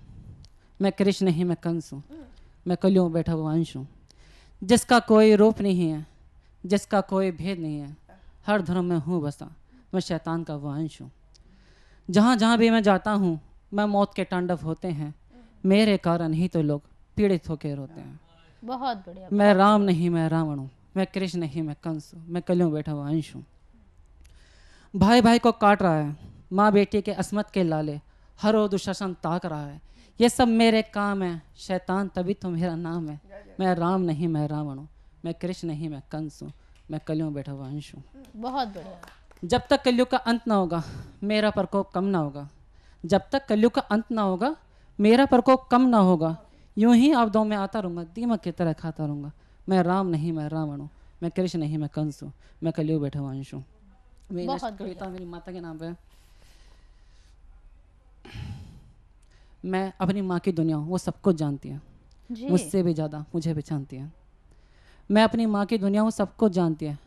Speaker 20: मैं कृष्ण नहीं मैं कंस हूँ, मैं कलियों बैठा हुआ अंश हूँ। जिसका कोई रूप नहीं है, जिसका कोई भेद नहीं है, हर धर्म में हूँ बसा, मैं शैतान का वो अंश हूँ। जहाँ जहाँ भी मैं जाता हूँ मैं मौत के तांडव होते हैं, मेरे कारण ही तो लोग पीड़ित होकर रोते हैं।
Speaker 14: बहुत बढ़िया।
Speaker 20: मैं राम नहीं मैं रावण हूँ, मैं कृष्ण नहीं मैं कंस हूँ, मैं कलियों बैठा हुआ अंश हूँ। भाई भाई को काट रहा है, माँ बेटी के असमत के लाले, हर रोज दुशासन ताक रहा है। ये सब मेरे काम है, शैतान तभी तो मेरा नाम है। मैं राम नहीं मैं रावण हूँ, मैं कृष्ण नहीं मैं कंस हूँ, मैं कलियों बैठा हुआ अंश हूँ।
Speaker 14: बहुत बढ़िया।
Speaker 20: जब तक कलयुग का अंत ना होगा मेरा प्रकोप कम ना होगा। जब तक कलयुग का अंत ना होगा मेरा प्रकोप कम ना होगा। यूं ही आपदाओं में आता रहूँगा, दीमक की तरह खाता रहूँगा। मैं राम नहीं मैं रावण हूँ, मैं कृष्ण नहीं मैं कंस हूँ, मैं कलयुग बैठा हुआ अंश हूँ। मेरी नेक्स्ट कविता मेरी माता के नाम पे। मैं अपनी माँ की दुनिया हूँ, वो सब कुछ जानती है, मुझसे भी ज़्यादा मुझे पहचानती है। मैं अपनी माँ की दुनिया हूँ, सब कुछ जानती है,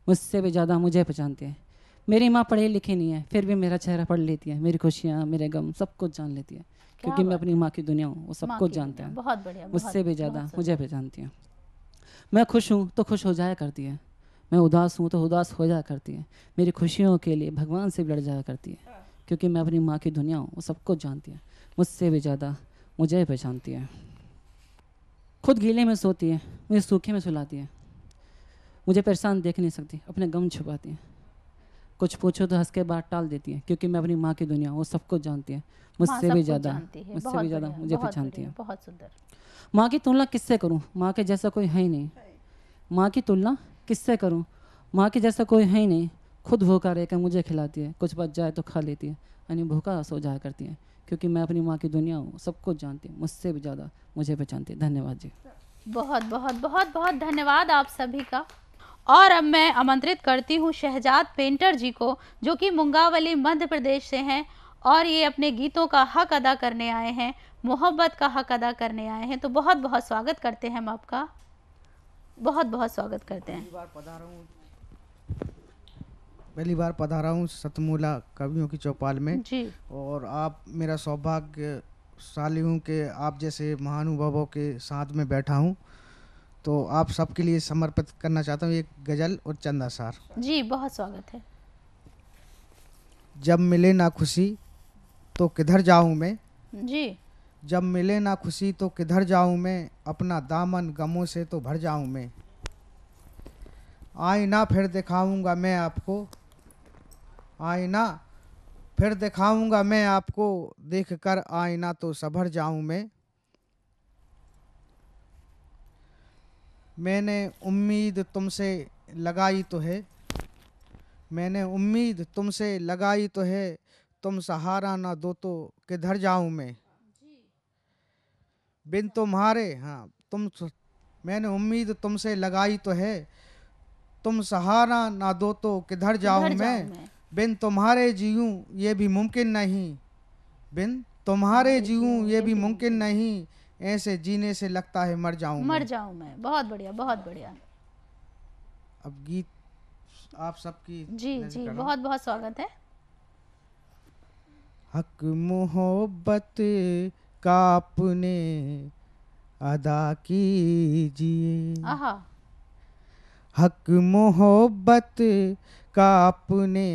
Speaker 20: मुझसे भी ज़्यादा मुझे पहचानती है। मेरी माँ पढ़ी लिखी नहीं है, फिर भी मेरा चेहरा पढ़ लेती है, मेरी खुशियाँ मेरे गम सब कुछ जान लेती है, क्योंकि मैं अपनी माँ की दुनिया हूँ, वो सब कुछ जानते हैं।
Speaker 14: बहुत बढ़िया।
Speaker 20: मुझसे भी ज़्यादा मुझे पहचानती है। मैं खुश हूँ तो खुश हो जाया करती है, मैं उदास हूँ तो उदास हो जाया करती है। मेरी खुशियों के लिए भगवान से भी लड़ जाया करती है, क्योंकि मैं अपनी माँ की दुनिया हूँ, वो सब कुछ जानती है, मुझसे भी ज़्यादा मुझे पहचानती है। खुद गीले में सोती है, मुझे सूखे में सुलाती है, मुझे परेशान देख नहीं सकती, अपने गम छुपाती है। कुछ पूछो तो हंस के बात टाल देती है, क्योंकि मैं अपनी माँ की दुनिया हूँ, वो सब कुछ जानती है, मुझसे भी ज़्यादा मुझे पहचानती है।
Speaker 14: बहुत सुंदर।
Speaker 20: माँ की तुलना किससे करूँ, माँ के जैसा कोई है ही नहीं। माँ की तुलना किससे करूँ, माँ के जैसा कोई है ही नहीं। खुद भूखा रहकर मुझे खिलाती है, कुछ बच जाए तो खा लेती है, यानी भूखा सो जाया करती है, क्योंकि मैं अपनी माँ की दुनिया हूँ, सब कुछ जानती है, मुझसे भी ज़्यादा मुझे पहचानती है। धन्यवाद जी।
Speaker 14: बहुत बहुत बहुत बहुत धन्यवाद आप सभी का। और अब मैं आमंत्रित करती हूँ शहजाद पेंटर जी को, जो कि मुंगावली मध्य प्रदेश से हैं और ये अपने गीतों का हक अदा करने आए हैं, मोहब्बत का हक अदा करने आए हैं। तो बहुत बहुत स्वागत करते हैं हम आपका, बहुत बहुत स्वागत करते हैं।
Speaker 21: पहली बार पधारा हूँ सतमूला कवियों की चौपाल में
Speaker 14: जी।
Speaker 21: और आप मेरा सौभाग्यशाली हूँ कि आप जैसे महानुभावों के साथ में बैठा हूँ। तो आप सबके लिए समर्पित करना चाहता हूँ एक गजल और चंद अशार।
Speaker 14: जी बहुत स्वागत है।
Speaker 21: जब मिले ना खुशी तो किधर जाऊँ मैं,
Speaker 14: जी।
Speaker 21: जब मिले ना खुशी तो किधर जाऊँ मैं, अपना दामन गमों से तो भर जाऊँ मैं। आईना फिर दिखाऊंगा मैं आपको, आईना फिर दिखाऊंगा मैं आपको, देख कर आईना तो संभर जाऊं मैं। मैंने उम्मीद तुमसे लगाई तो है, मैंने उम्मीद तुमसे लगाई तो है, तुम सहारा ना दो तो किधर जाऊं मैं। बिन तुम्हारे मैंने उम्मीद तुमसे लगाई तो है, तुम सहारा ना दो तो किधर जाऊं मैं। बिन तुम्हारे जीऊं ये भी मुमकिन नहीं, बिन तुम्हारे जीऊं ये भी मुमकिन नहीं, ऐसे जीने से लगता है मर जाऊं
Speaker 14: मैं। बहुत बढ़िया बहुत बढ़िया।
Speaker 21: अब गीत आप सबकी
Speaker 14: जी जी बहुत बहुत स्वागत है।
Speaker 21: हक मोहब्बत का आपने अदा कीजिए, हक मोहब्बत का आपने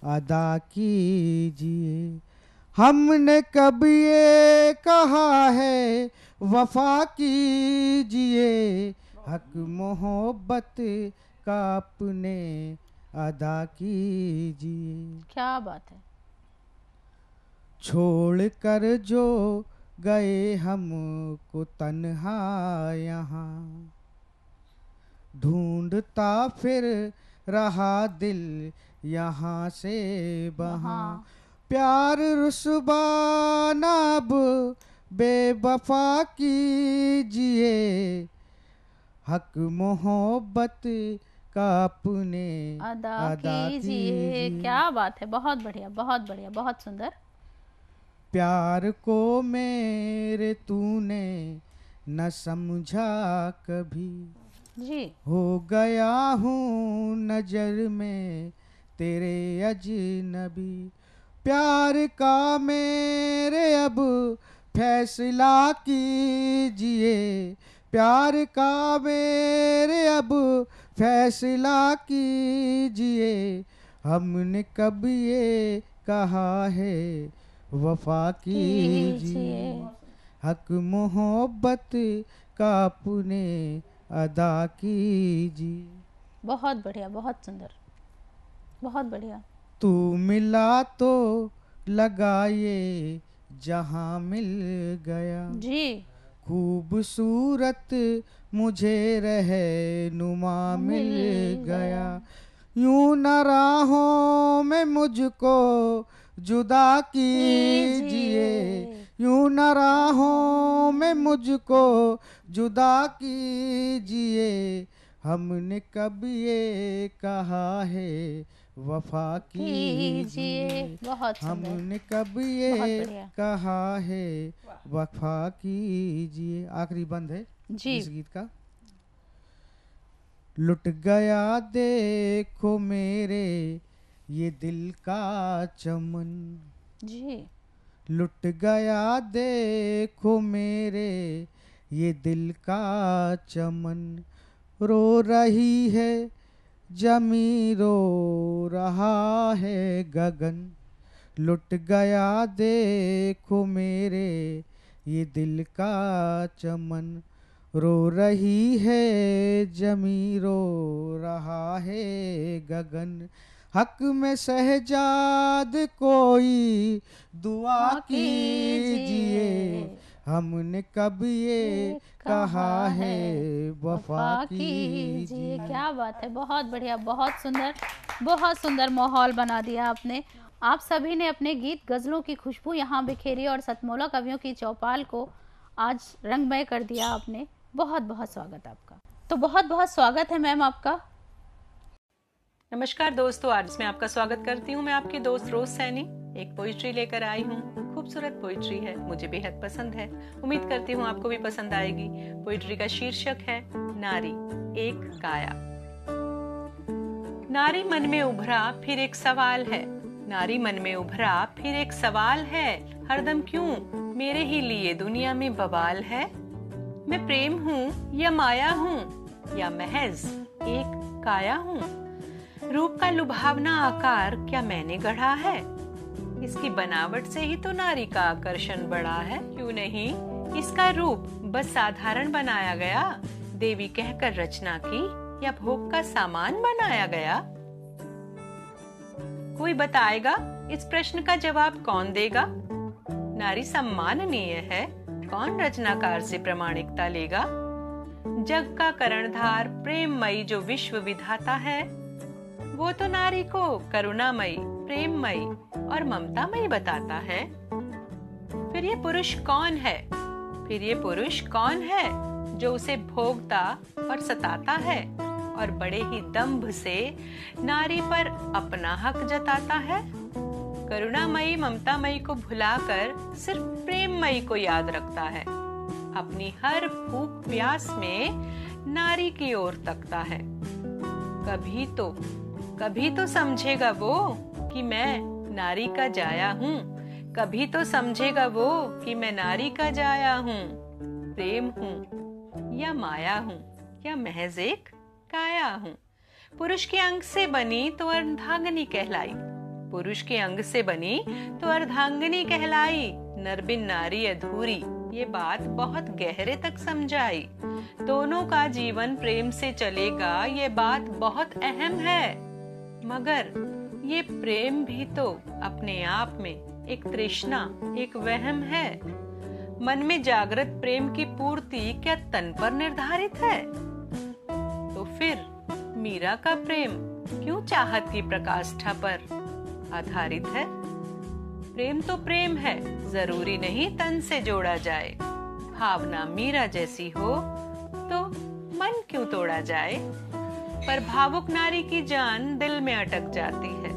Speaker 21: अदा कीजिए। हमने कब ये कहा है वफा कीजिए, हक मोहब्बत का आपने अदा कीजिए।
Speaker 14: क्या बात है।
Speaker 21: छोड़ कर जो गए हमको तन्हा यहाँ, ढूंढता फिर रहा दिल यहाँ से वहाँ। प्यार रुस्वाना अब बेवफा कीजिए, हक मोहब्बत का अपने
Speaker 14: अदा कीजिए। क्या बात है, बहुत बढ़िया बहुत बढ़िया बहुत सुंदर।
Speaker 21: प्यार को मेरे तूने न समझा कभी,
Speaker 14: जी।
Speaker 21: हो गया हूँ नजर में तेरे अजनबी। प्यार का मेरे अब फैसला कीजिए, प्यार का मेरे अब फैसला कीजिए। हमने कब ये कहा है वफा कीजिए, हक मोहब्बत का अपने अदा कीजिए।
Speaker 14: बहुत बढ़िया, बहुत सुंदर, बहुत बढ़िया।
Speaker 21: तू मिला तो लगा ये जहां मिल गया
Speaker 14: जी,
Speaker 21: खूबसूरत मुझे रहनुमा मिल गया, यूं न राहों में मुझको जुदा कीजिए, यूं न राहों में मुझको जुदा कीजिए, हमने कब ये कहा है वफा कीजिए,
Speaker 14: बहुत सुंदर,
Speaker 21: हमने कब
Speaker 14: बहुत
Speaker 21: ये
Speaker 14: बढ़िया।
Speaker 21: कहा है वफा कीजिए। आखिरी बंद है
Speaker 14: जी।
Speaker 21: इस गीत का। लुट गया देखो मेरे ये दिल का चमन,
Speaker 14: जी,
Speaker 21: लुट गया देखो मेरे ये दिल का चमन, रो रही है जमी रो रहा है गगन, लुट गया देखो मेरे ये दिल का चमन, रो रही है जमी रो रहा है गगन, हक में सहजाद कोई दुआ कीजिए, हमने कब ये कहा है वफा कीजिए।
Speaker 14: क्या बात है, बहुत बढ़िया, बहुत सुंदर माहौल बना दिया आपने। आप सभी ने अपने गीत गज़लों की खुशबू यहाँ बिखेरी और सतमोला कवियों की चौपाल को आज रंगमय कर दिया आपने। बहुत बहुत स्वागत आपका। तो बहुत बहुत स्वागत है मैम आपका।
Speaker 1: नमस्कार दोस्तों, आज मैं आपका स्वागत करती हूँ। मैं आपकी दोस्त रोज सैनी एक पोइट्री लेकर आई हूँ। खूबसूरत पोइट्री है, मुझे बेहद पसंद है। उम्मीद करती हूँ आपको भी पसंद आएगी। पोइट्री का शीर्षक है नारी एक काया। नारी मन में उभरा फिर एक सवाल है, नारी मन में उभरा फिर एक सवाल है, हरदम क्यों मेरे ही लिए दुनिया में बवाल है। मैं प्रेम हूँ या माया हूँ या महज एक काया हूँ, रूप का लुभावना आकार क्या मैंने गढ़ा है, इसकी बनावट से ही तो नारी का आकर्षण बढ़ा है। क्यों नहीं इसका रूप बस साधारण बनाया गया, देवी कहकर रचना की या भोग का सामान बनाया गया। कोई बताएगा इस प्रश्न का जवाब कौन देगा। नारी सम्माननीय है, कौन रचनाकार से प्रामाणिकता लेगा। जग का कर्णधार प्रेममयी जो विश्व विधाता है, वो तो नारी को करुणामयी, प्रेममयी और ममतामयी बताता है। फिर ये पुरुष कौन है, फिर ये पुरुष कौन है जो उसे भोगता और सताता है और बड़े ही दंभ से नारी पर अपना हक जताता है। करुणामयी ममतामयी को भुलाकर सिर्फ प्रेममयी को याद रखता है, अपनी हर भूख प्यास में नारी की ओर तकता है। कभी तो समझेगा वो कि मैं नारी का जाया हूँ, कभी तो समझेगा वो कि मैं नारी का जाया हूँ। प्रेम हूँ या माया हूँ या महज एक काया हूँ। पुरुष के अंग से बनी तो अर्धांगिनी कहलाई, पुरुष के अंग से बनी तो अर्धांगिनी कहलाई। नर बिन नारी अधूरी, ये बात बहुत गहरे तक समझाई। दोनों का जीवन प्रेम से चलेगा, ये बात बहुत अहम है। मगर ये प्रेम भी तो अपने आप में एक तृष्णा, एक वहम है। मन में जागृत प्रेम की पूर्ति क्या तन पर निर्धारित है। तो फिर मीरा का प्रेम क्यों चाहत की प्रकाष्ठा पर आधारित है। प्रेम तो प्रेम है, जरूरी नहीं तन से जोड़ा जाए। भावना मीरा जैसी हो तो मन क्यों तोड़ा जाए। पर भावुक नारी की जान दिल में अटक जाती है,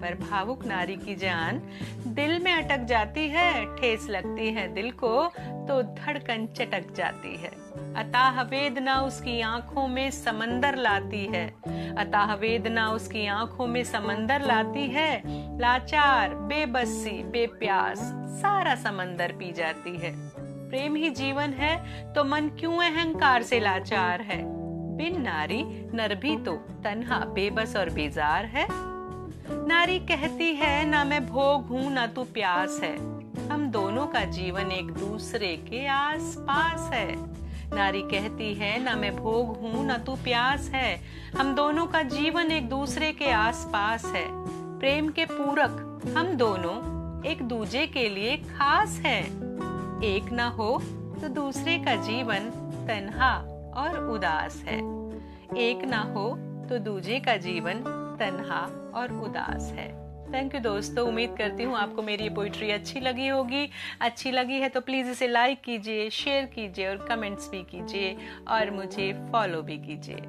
Speaker 1: पर भावुक नारी की जान दिल में अटक जाती है। ठेस लगती है दिल को तो धड़कन चटक जाती है। अताह वेदना उसकी आंखों में समंदर लाती है, अताह वेदना उसकी आंखों में समंदर लाती है। लाचार बेबसी बेप्यास सारा समंदर पी जाती है। प्रेम ही जीवन है तो मन क्यों अहंकार से लाचार है। बिन नारी नर भी तो तन्हा बेबस और बेजार है। नारी कहती है ना मैं भोग हूँ ना तू प्यास है, हम दोनों का जीवन एक दूसरे के आस पास है। नारी कहती है न मैं भोग हूँ न तू प्यास है, हम दोनों का जीवन एक दूसरे के आस पास है। प्रेम के पूरक हम दोनों एक दूजे के लिए खास है। एक ना हो तो दूसरे का जीवन तन्हा और उदास है। एक ना हो तो दूजे का जीवन तन्हा और उदास है। थैंक यू दोस्तों, उम्मीद करती हूँ आपको मेरी ये पोइट्री अच्छी लगी होगी। अच्छी लगी है तो प्लीज़ इसे लाइक कीजिए, शेयर कीजिए और कमेंट्स भी कीजिए और मुझे फॉलो भी कीजिए।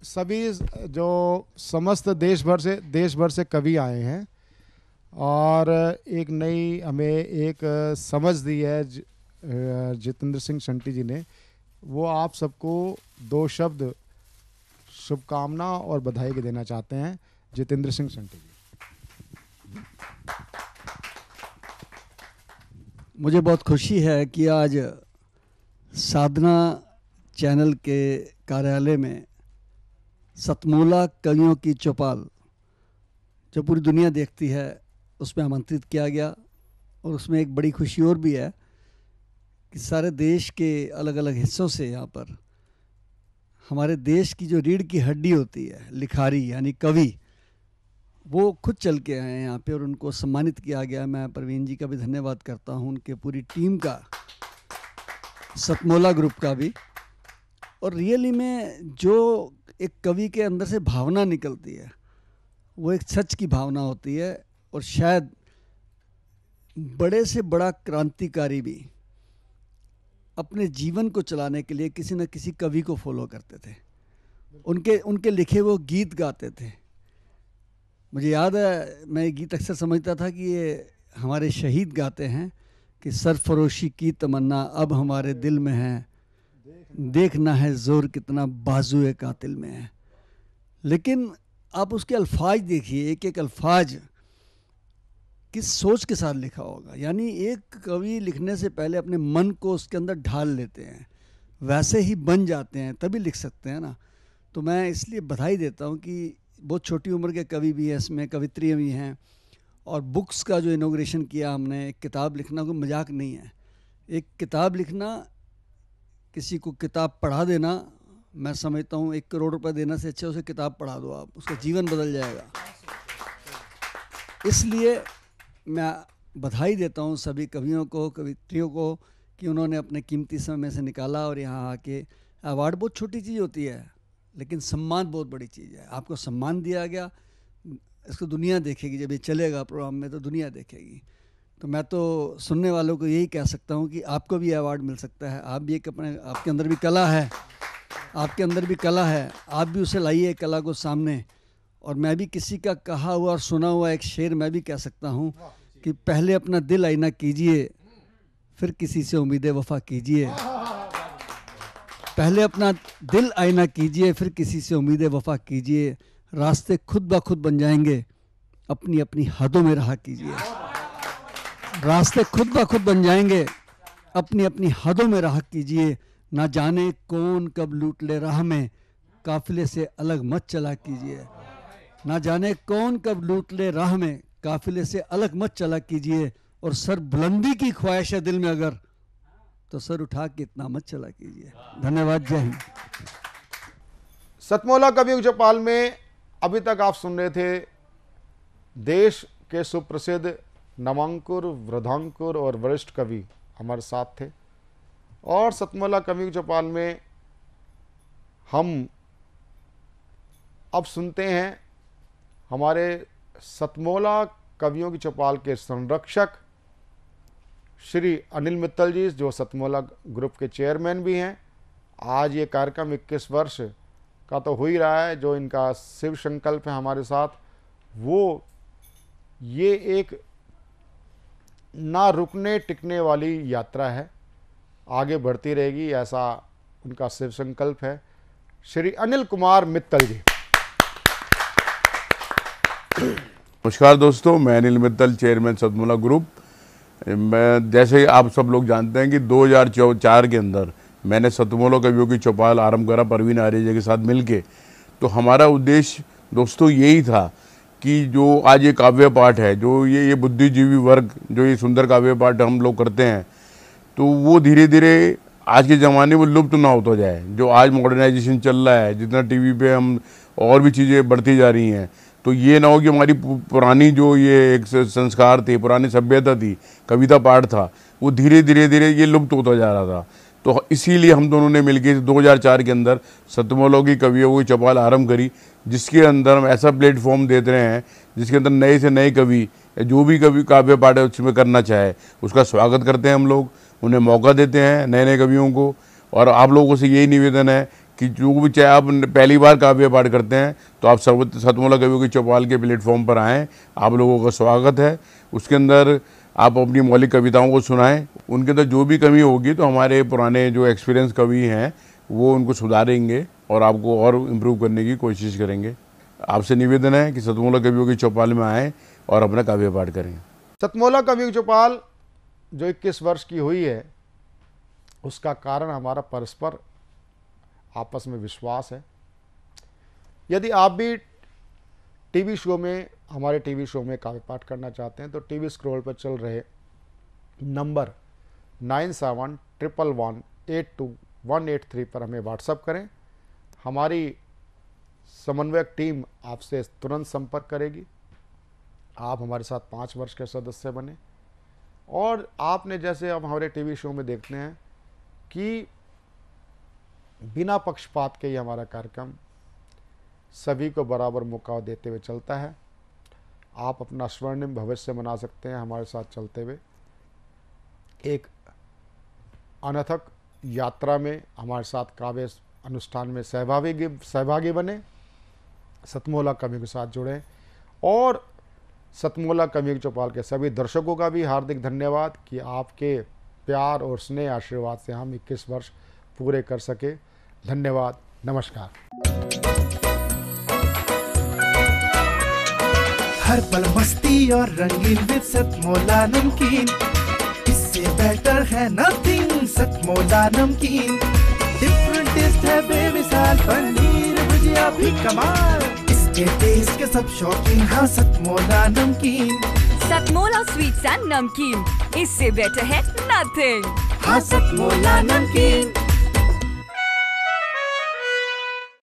Speaker 8: सभी जो समस्त देश भर से कवि आए हैं और एक नई हमें एक समझ दी है जितेंद्र सिंह शंटी जी ने। वो आप सबको 2 शब्द शुभकामना और बधाई के देना चाहते हैं। जितेंद्र सिंह शंटी जी।
Speaker 16: मुझे बहुत खुशी है कि आज साधना चैनल के कार्यालय में सतमोला कवियों की चौपाल जो पूरी दुनिया देखती है उसमें आमंत्रित किया गया। और उसमें एक बड़ी खुशी और भी है कि सारे देश के अलग अलग हिस्सों से यहाँ पर हमारे देश की जो रीढ़ की हड्डी होती है, लिखारी यानी कवि, वो खुद चल के आए हैं यहाँ पे और उनको सम्मानित किया गया। मैं प्रवीण जी का भी धन्यवाद करता हूँ, उनके पूरी टीम का, सतमोला ग्रुप का भी। और रियली में जो एक कवि के अंदर से भावना निकलती है वो एक सच की भावना होती है। और शायद बड़े से बड़ा क्रांतिकारी भी अपने जीवन को चलाने के लिए किसी न किसी कवि को फॉलो करते थे, उनके लिखे वो गीत गाते थे। मुझे याद है, मैं ये गीत अक्सर समझता था कि ये हमारे शहीद गाते हैं कि सरफरोशी की तमन्ना अब हमारे दिल में है, देखना है जोर कितना बाजुए कातिल में है। लेकिन आप उसके अल्फाज देखिए, एक एक अल्फाज किस सोच के साथ लिखा होगा। यानी एक कवि लिखने से पहले अपने मन को उसके अंदर ढाल लेते हैं, वैसे ही बन जाते हैं, तभी लिख सकते हैं ना। तो मैं इसलिए बधाई देता हूँ कि बहुत छोटी उम्र के कवि भी हैं इसमें, कवित्रियाँ भी हैं। और बुक्स का जो इनॉग्रेशन किया हमने, एक किताब लिखना कोई मजाक नहीं है। एक किताब लिखना, किसी को किताब पढ़ा देना, मैं समझता हूँ 1 करोड़ रुपए देने से अच्छे उसे किताब पढ़ा दो आप, उसका जीवन बदल जाएगा। इसलिए मैं बधाई देता हूँ सभी कवियों को, कवित्रियों को कि उन्होंने अपने कीमती समय में से निकाला और यहाँ आके। अवार्ड बहुत छोटी चीज़ होती है लेकिन सम्मान बहुत बड़ी चीज़ है। आपको सम्मान दिया गया, इसको दुनिया देखेगी, जब ये चलेगा प्रोग्राम में तो दुनिया देखेगी। तो मैं तो सुनने वालों को यही कह सकता हूँ कि आपको भी अवार्ड मिल सकता है। आप भी एक अपने, आपके अंदर भी कला है, आपके अंदर भी कला है, आप भी उसे लाइए कला को सामने। और मैं भी किसी का कहा हुआ और सुना हुआ एक शेर मैं भी कह सकता हूँ कि पहले अपना दिल आईना कीजिए, फिर किसी से उम्मीदें वफा कीजिए। पहले अपना दिल आईना कीजिए, फिर किसी से उम्मीदें वफा कीजिए। रास्ते खुद ब खुद बन जाएंगे, अपनी अपनी हदों में रहा कीजिए। रास्ते खुद ब खुद बन जाएंगे, अपनी अपनी हदों में रहा कीजिए। ना जाने कौन कब लूट ले राह में, काफिले से अलग मत चला कीजिए। ना जाने कौन कब लूट ले राह में, काफिले से अलग मत चला कीजिए। और सर बुलंदी की ख्वाहिश है दिल में अगर, तो सर उठा के इतना मत चला कीजिए। धन्यवाद, जय हिंद।
Speaker 3: सतमोला कवियों चौपाल में अभी तक आप सुन रहे थे देश के सुप्रसिद्ध नवांकुर, वृद्धांकुर और वरिष्ठ कवि हमारे साथ थे। और सतमोला कवियों चौपाल में हम अब सुनते हैं हमारे सतमोला कवियों की चौपाल के संरक्षक श्री अनिल मित्तल जी, जो सतमोला ग्रुप के चेयरमैन भी हैं। आज ये कार्यक्रम 21 वर्ष का तो हो ही रहा है, जो इनका शिव संकल्प है हमारे साथ, वो ये एक ना रुकने टिकने वाली यात्रा है, आगे बढ़ती रहेगी, ऐसा उनका शिव संकल्प है। श्री अनिल कुमार मित्तल जी।
Speaker 2: नमस्कार दोस्तों, मैं अनिल मित्तल, चेयरमैन सतमोला ग्रुप। मैं जैसे आप सब लोग जानते हैं कि 2004 के अंदर मैंने सतमोला कवियों की चौपाल आरंभ करा प्रवीण आर्य जी के साथ मिलके। तो हमारा उद्देश्य दोस्तों यही था कि जो आज ये काव्य पाठ है, जो ये बुद्धिजीवी वर्ग जो ये सुंदर काव्य पाठ हम लोग करते हैं, तो वो धीरे धीरे आज के ज़माने में लुप्त ना होता जाए। जो आज मॉडर्नाइजेशन चल रहा है, जितना टीवी पे हम और भी चीज़ें बढ़ती जा रही हैं, तो ये ना हो कि हमारी पुरानी जो ये एक संस्कार थे, पुरानी सभ्यता थी, कविता पाठ था, वो धीरे धीरे ये लुप्त होता जा रहा था। तो इसीलिए हम दोनों ने मिलकर 2004 के अंदर सतमोला की कवियों की चौपाल आरंभ करी, जिसके अंदर हम ऐसा प्लेटफॉर्म देते रहे हैं जिसके अंदर नए से नए कवि, जो भी कवि काव्य पाठ है उसमें करना चाहे उसका स्वागत करते हैं हम लोग, उन्हें मौका देते हैं नए नए कवियों को। और आप लोगों से यही निवेदन है कि जो भी, चाहे आप पहली बार काव्य पाठ करते हैं तो आप सतमोला कवियों की चौपाल के प्लेटफॉर्म पर आएँ, आप लोगों का स्वागत है। उसके अंदर आप अपनी मौलिक कविताओं को सुनाएं, उनके अंदर जो भी कमी होगी तो हमारे पुराने जो एक्सपीरियंस कवि हैं वो उनको सुधारेंगे और आपको और इम्प्रूव करने की कोशिश करेंगे। आपसे निवेदन है कि सतमोला कवियों की चौपाल में आएँ और अपना काव्य पाठ करें।
Speaker 8: सतमोला कवियों की चौपाल जो 21 वर्ष की हुई है, उसका कारण हमारा परस्पर आपस में विश्वास है। यदि आप भी टीवी शो में, हमारे टीवी शो में काव्य पाठ करना चाहते हैं तो टीवी स्क्रॉल पर चल रहे नंबर 9711182183 पर हमें व्हाट्सएप करें। हमारी समन्वयक टीम आपसे तुरंत संपर्क करेगी। आप हमारे साथ 5 वर्ष के सदस्य बने और आपने, जैसे आप हमारे टीवी शो में देखते हैं कि बिना पक्षपात के ही हमारा कार्यक्रम सभी को बराबर मौका देते हुए चलता है। आप अपना स्वर्णिम भविष्य बना सकते हैं हमारे साथ चलते हुए। एक अनथक यात्रा में हमारे साथ काव्य अनुष्ठान में सहभागी बने, सतमोला कवियों के साथ जुड़ें। और सतमोला कवियों की चौपाल के सभी दर्शकों का भी हार्दिक धन्यवाद कि आपके प्यार और स्नेह आशीर्वाद से हम 21 वर्ष पूरे कर सके। धन्यवाद, नमस्कार।
Speaker 17: हर पल मस्ती और रंगीन विद सतमोला नमकीन, इससे बेटर है नथिंग। सतमोला नमकीन डिफरेंट टेस्ट है बेमिसाल, पनीर भुजिया भी कमाल, इसके टेस्ट के सब शौकीन। हाँ सतमोला नमकीन,
Speaker 18: सतमोला स्वीट्स एंड नमकीन, इससे बेटर है नथिंग।
Speaker 17: हाँ सतमोला नमकीन।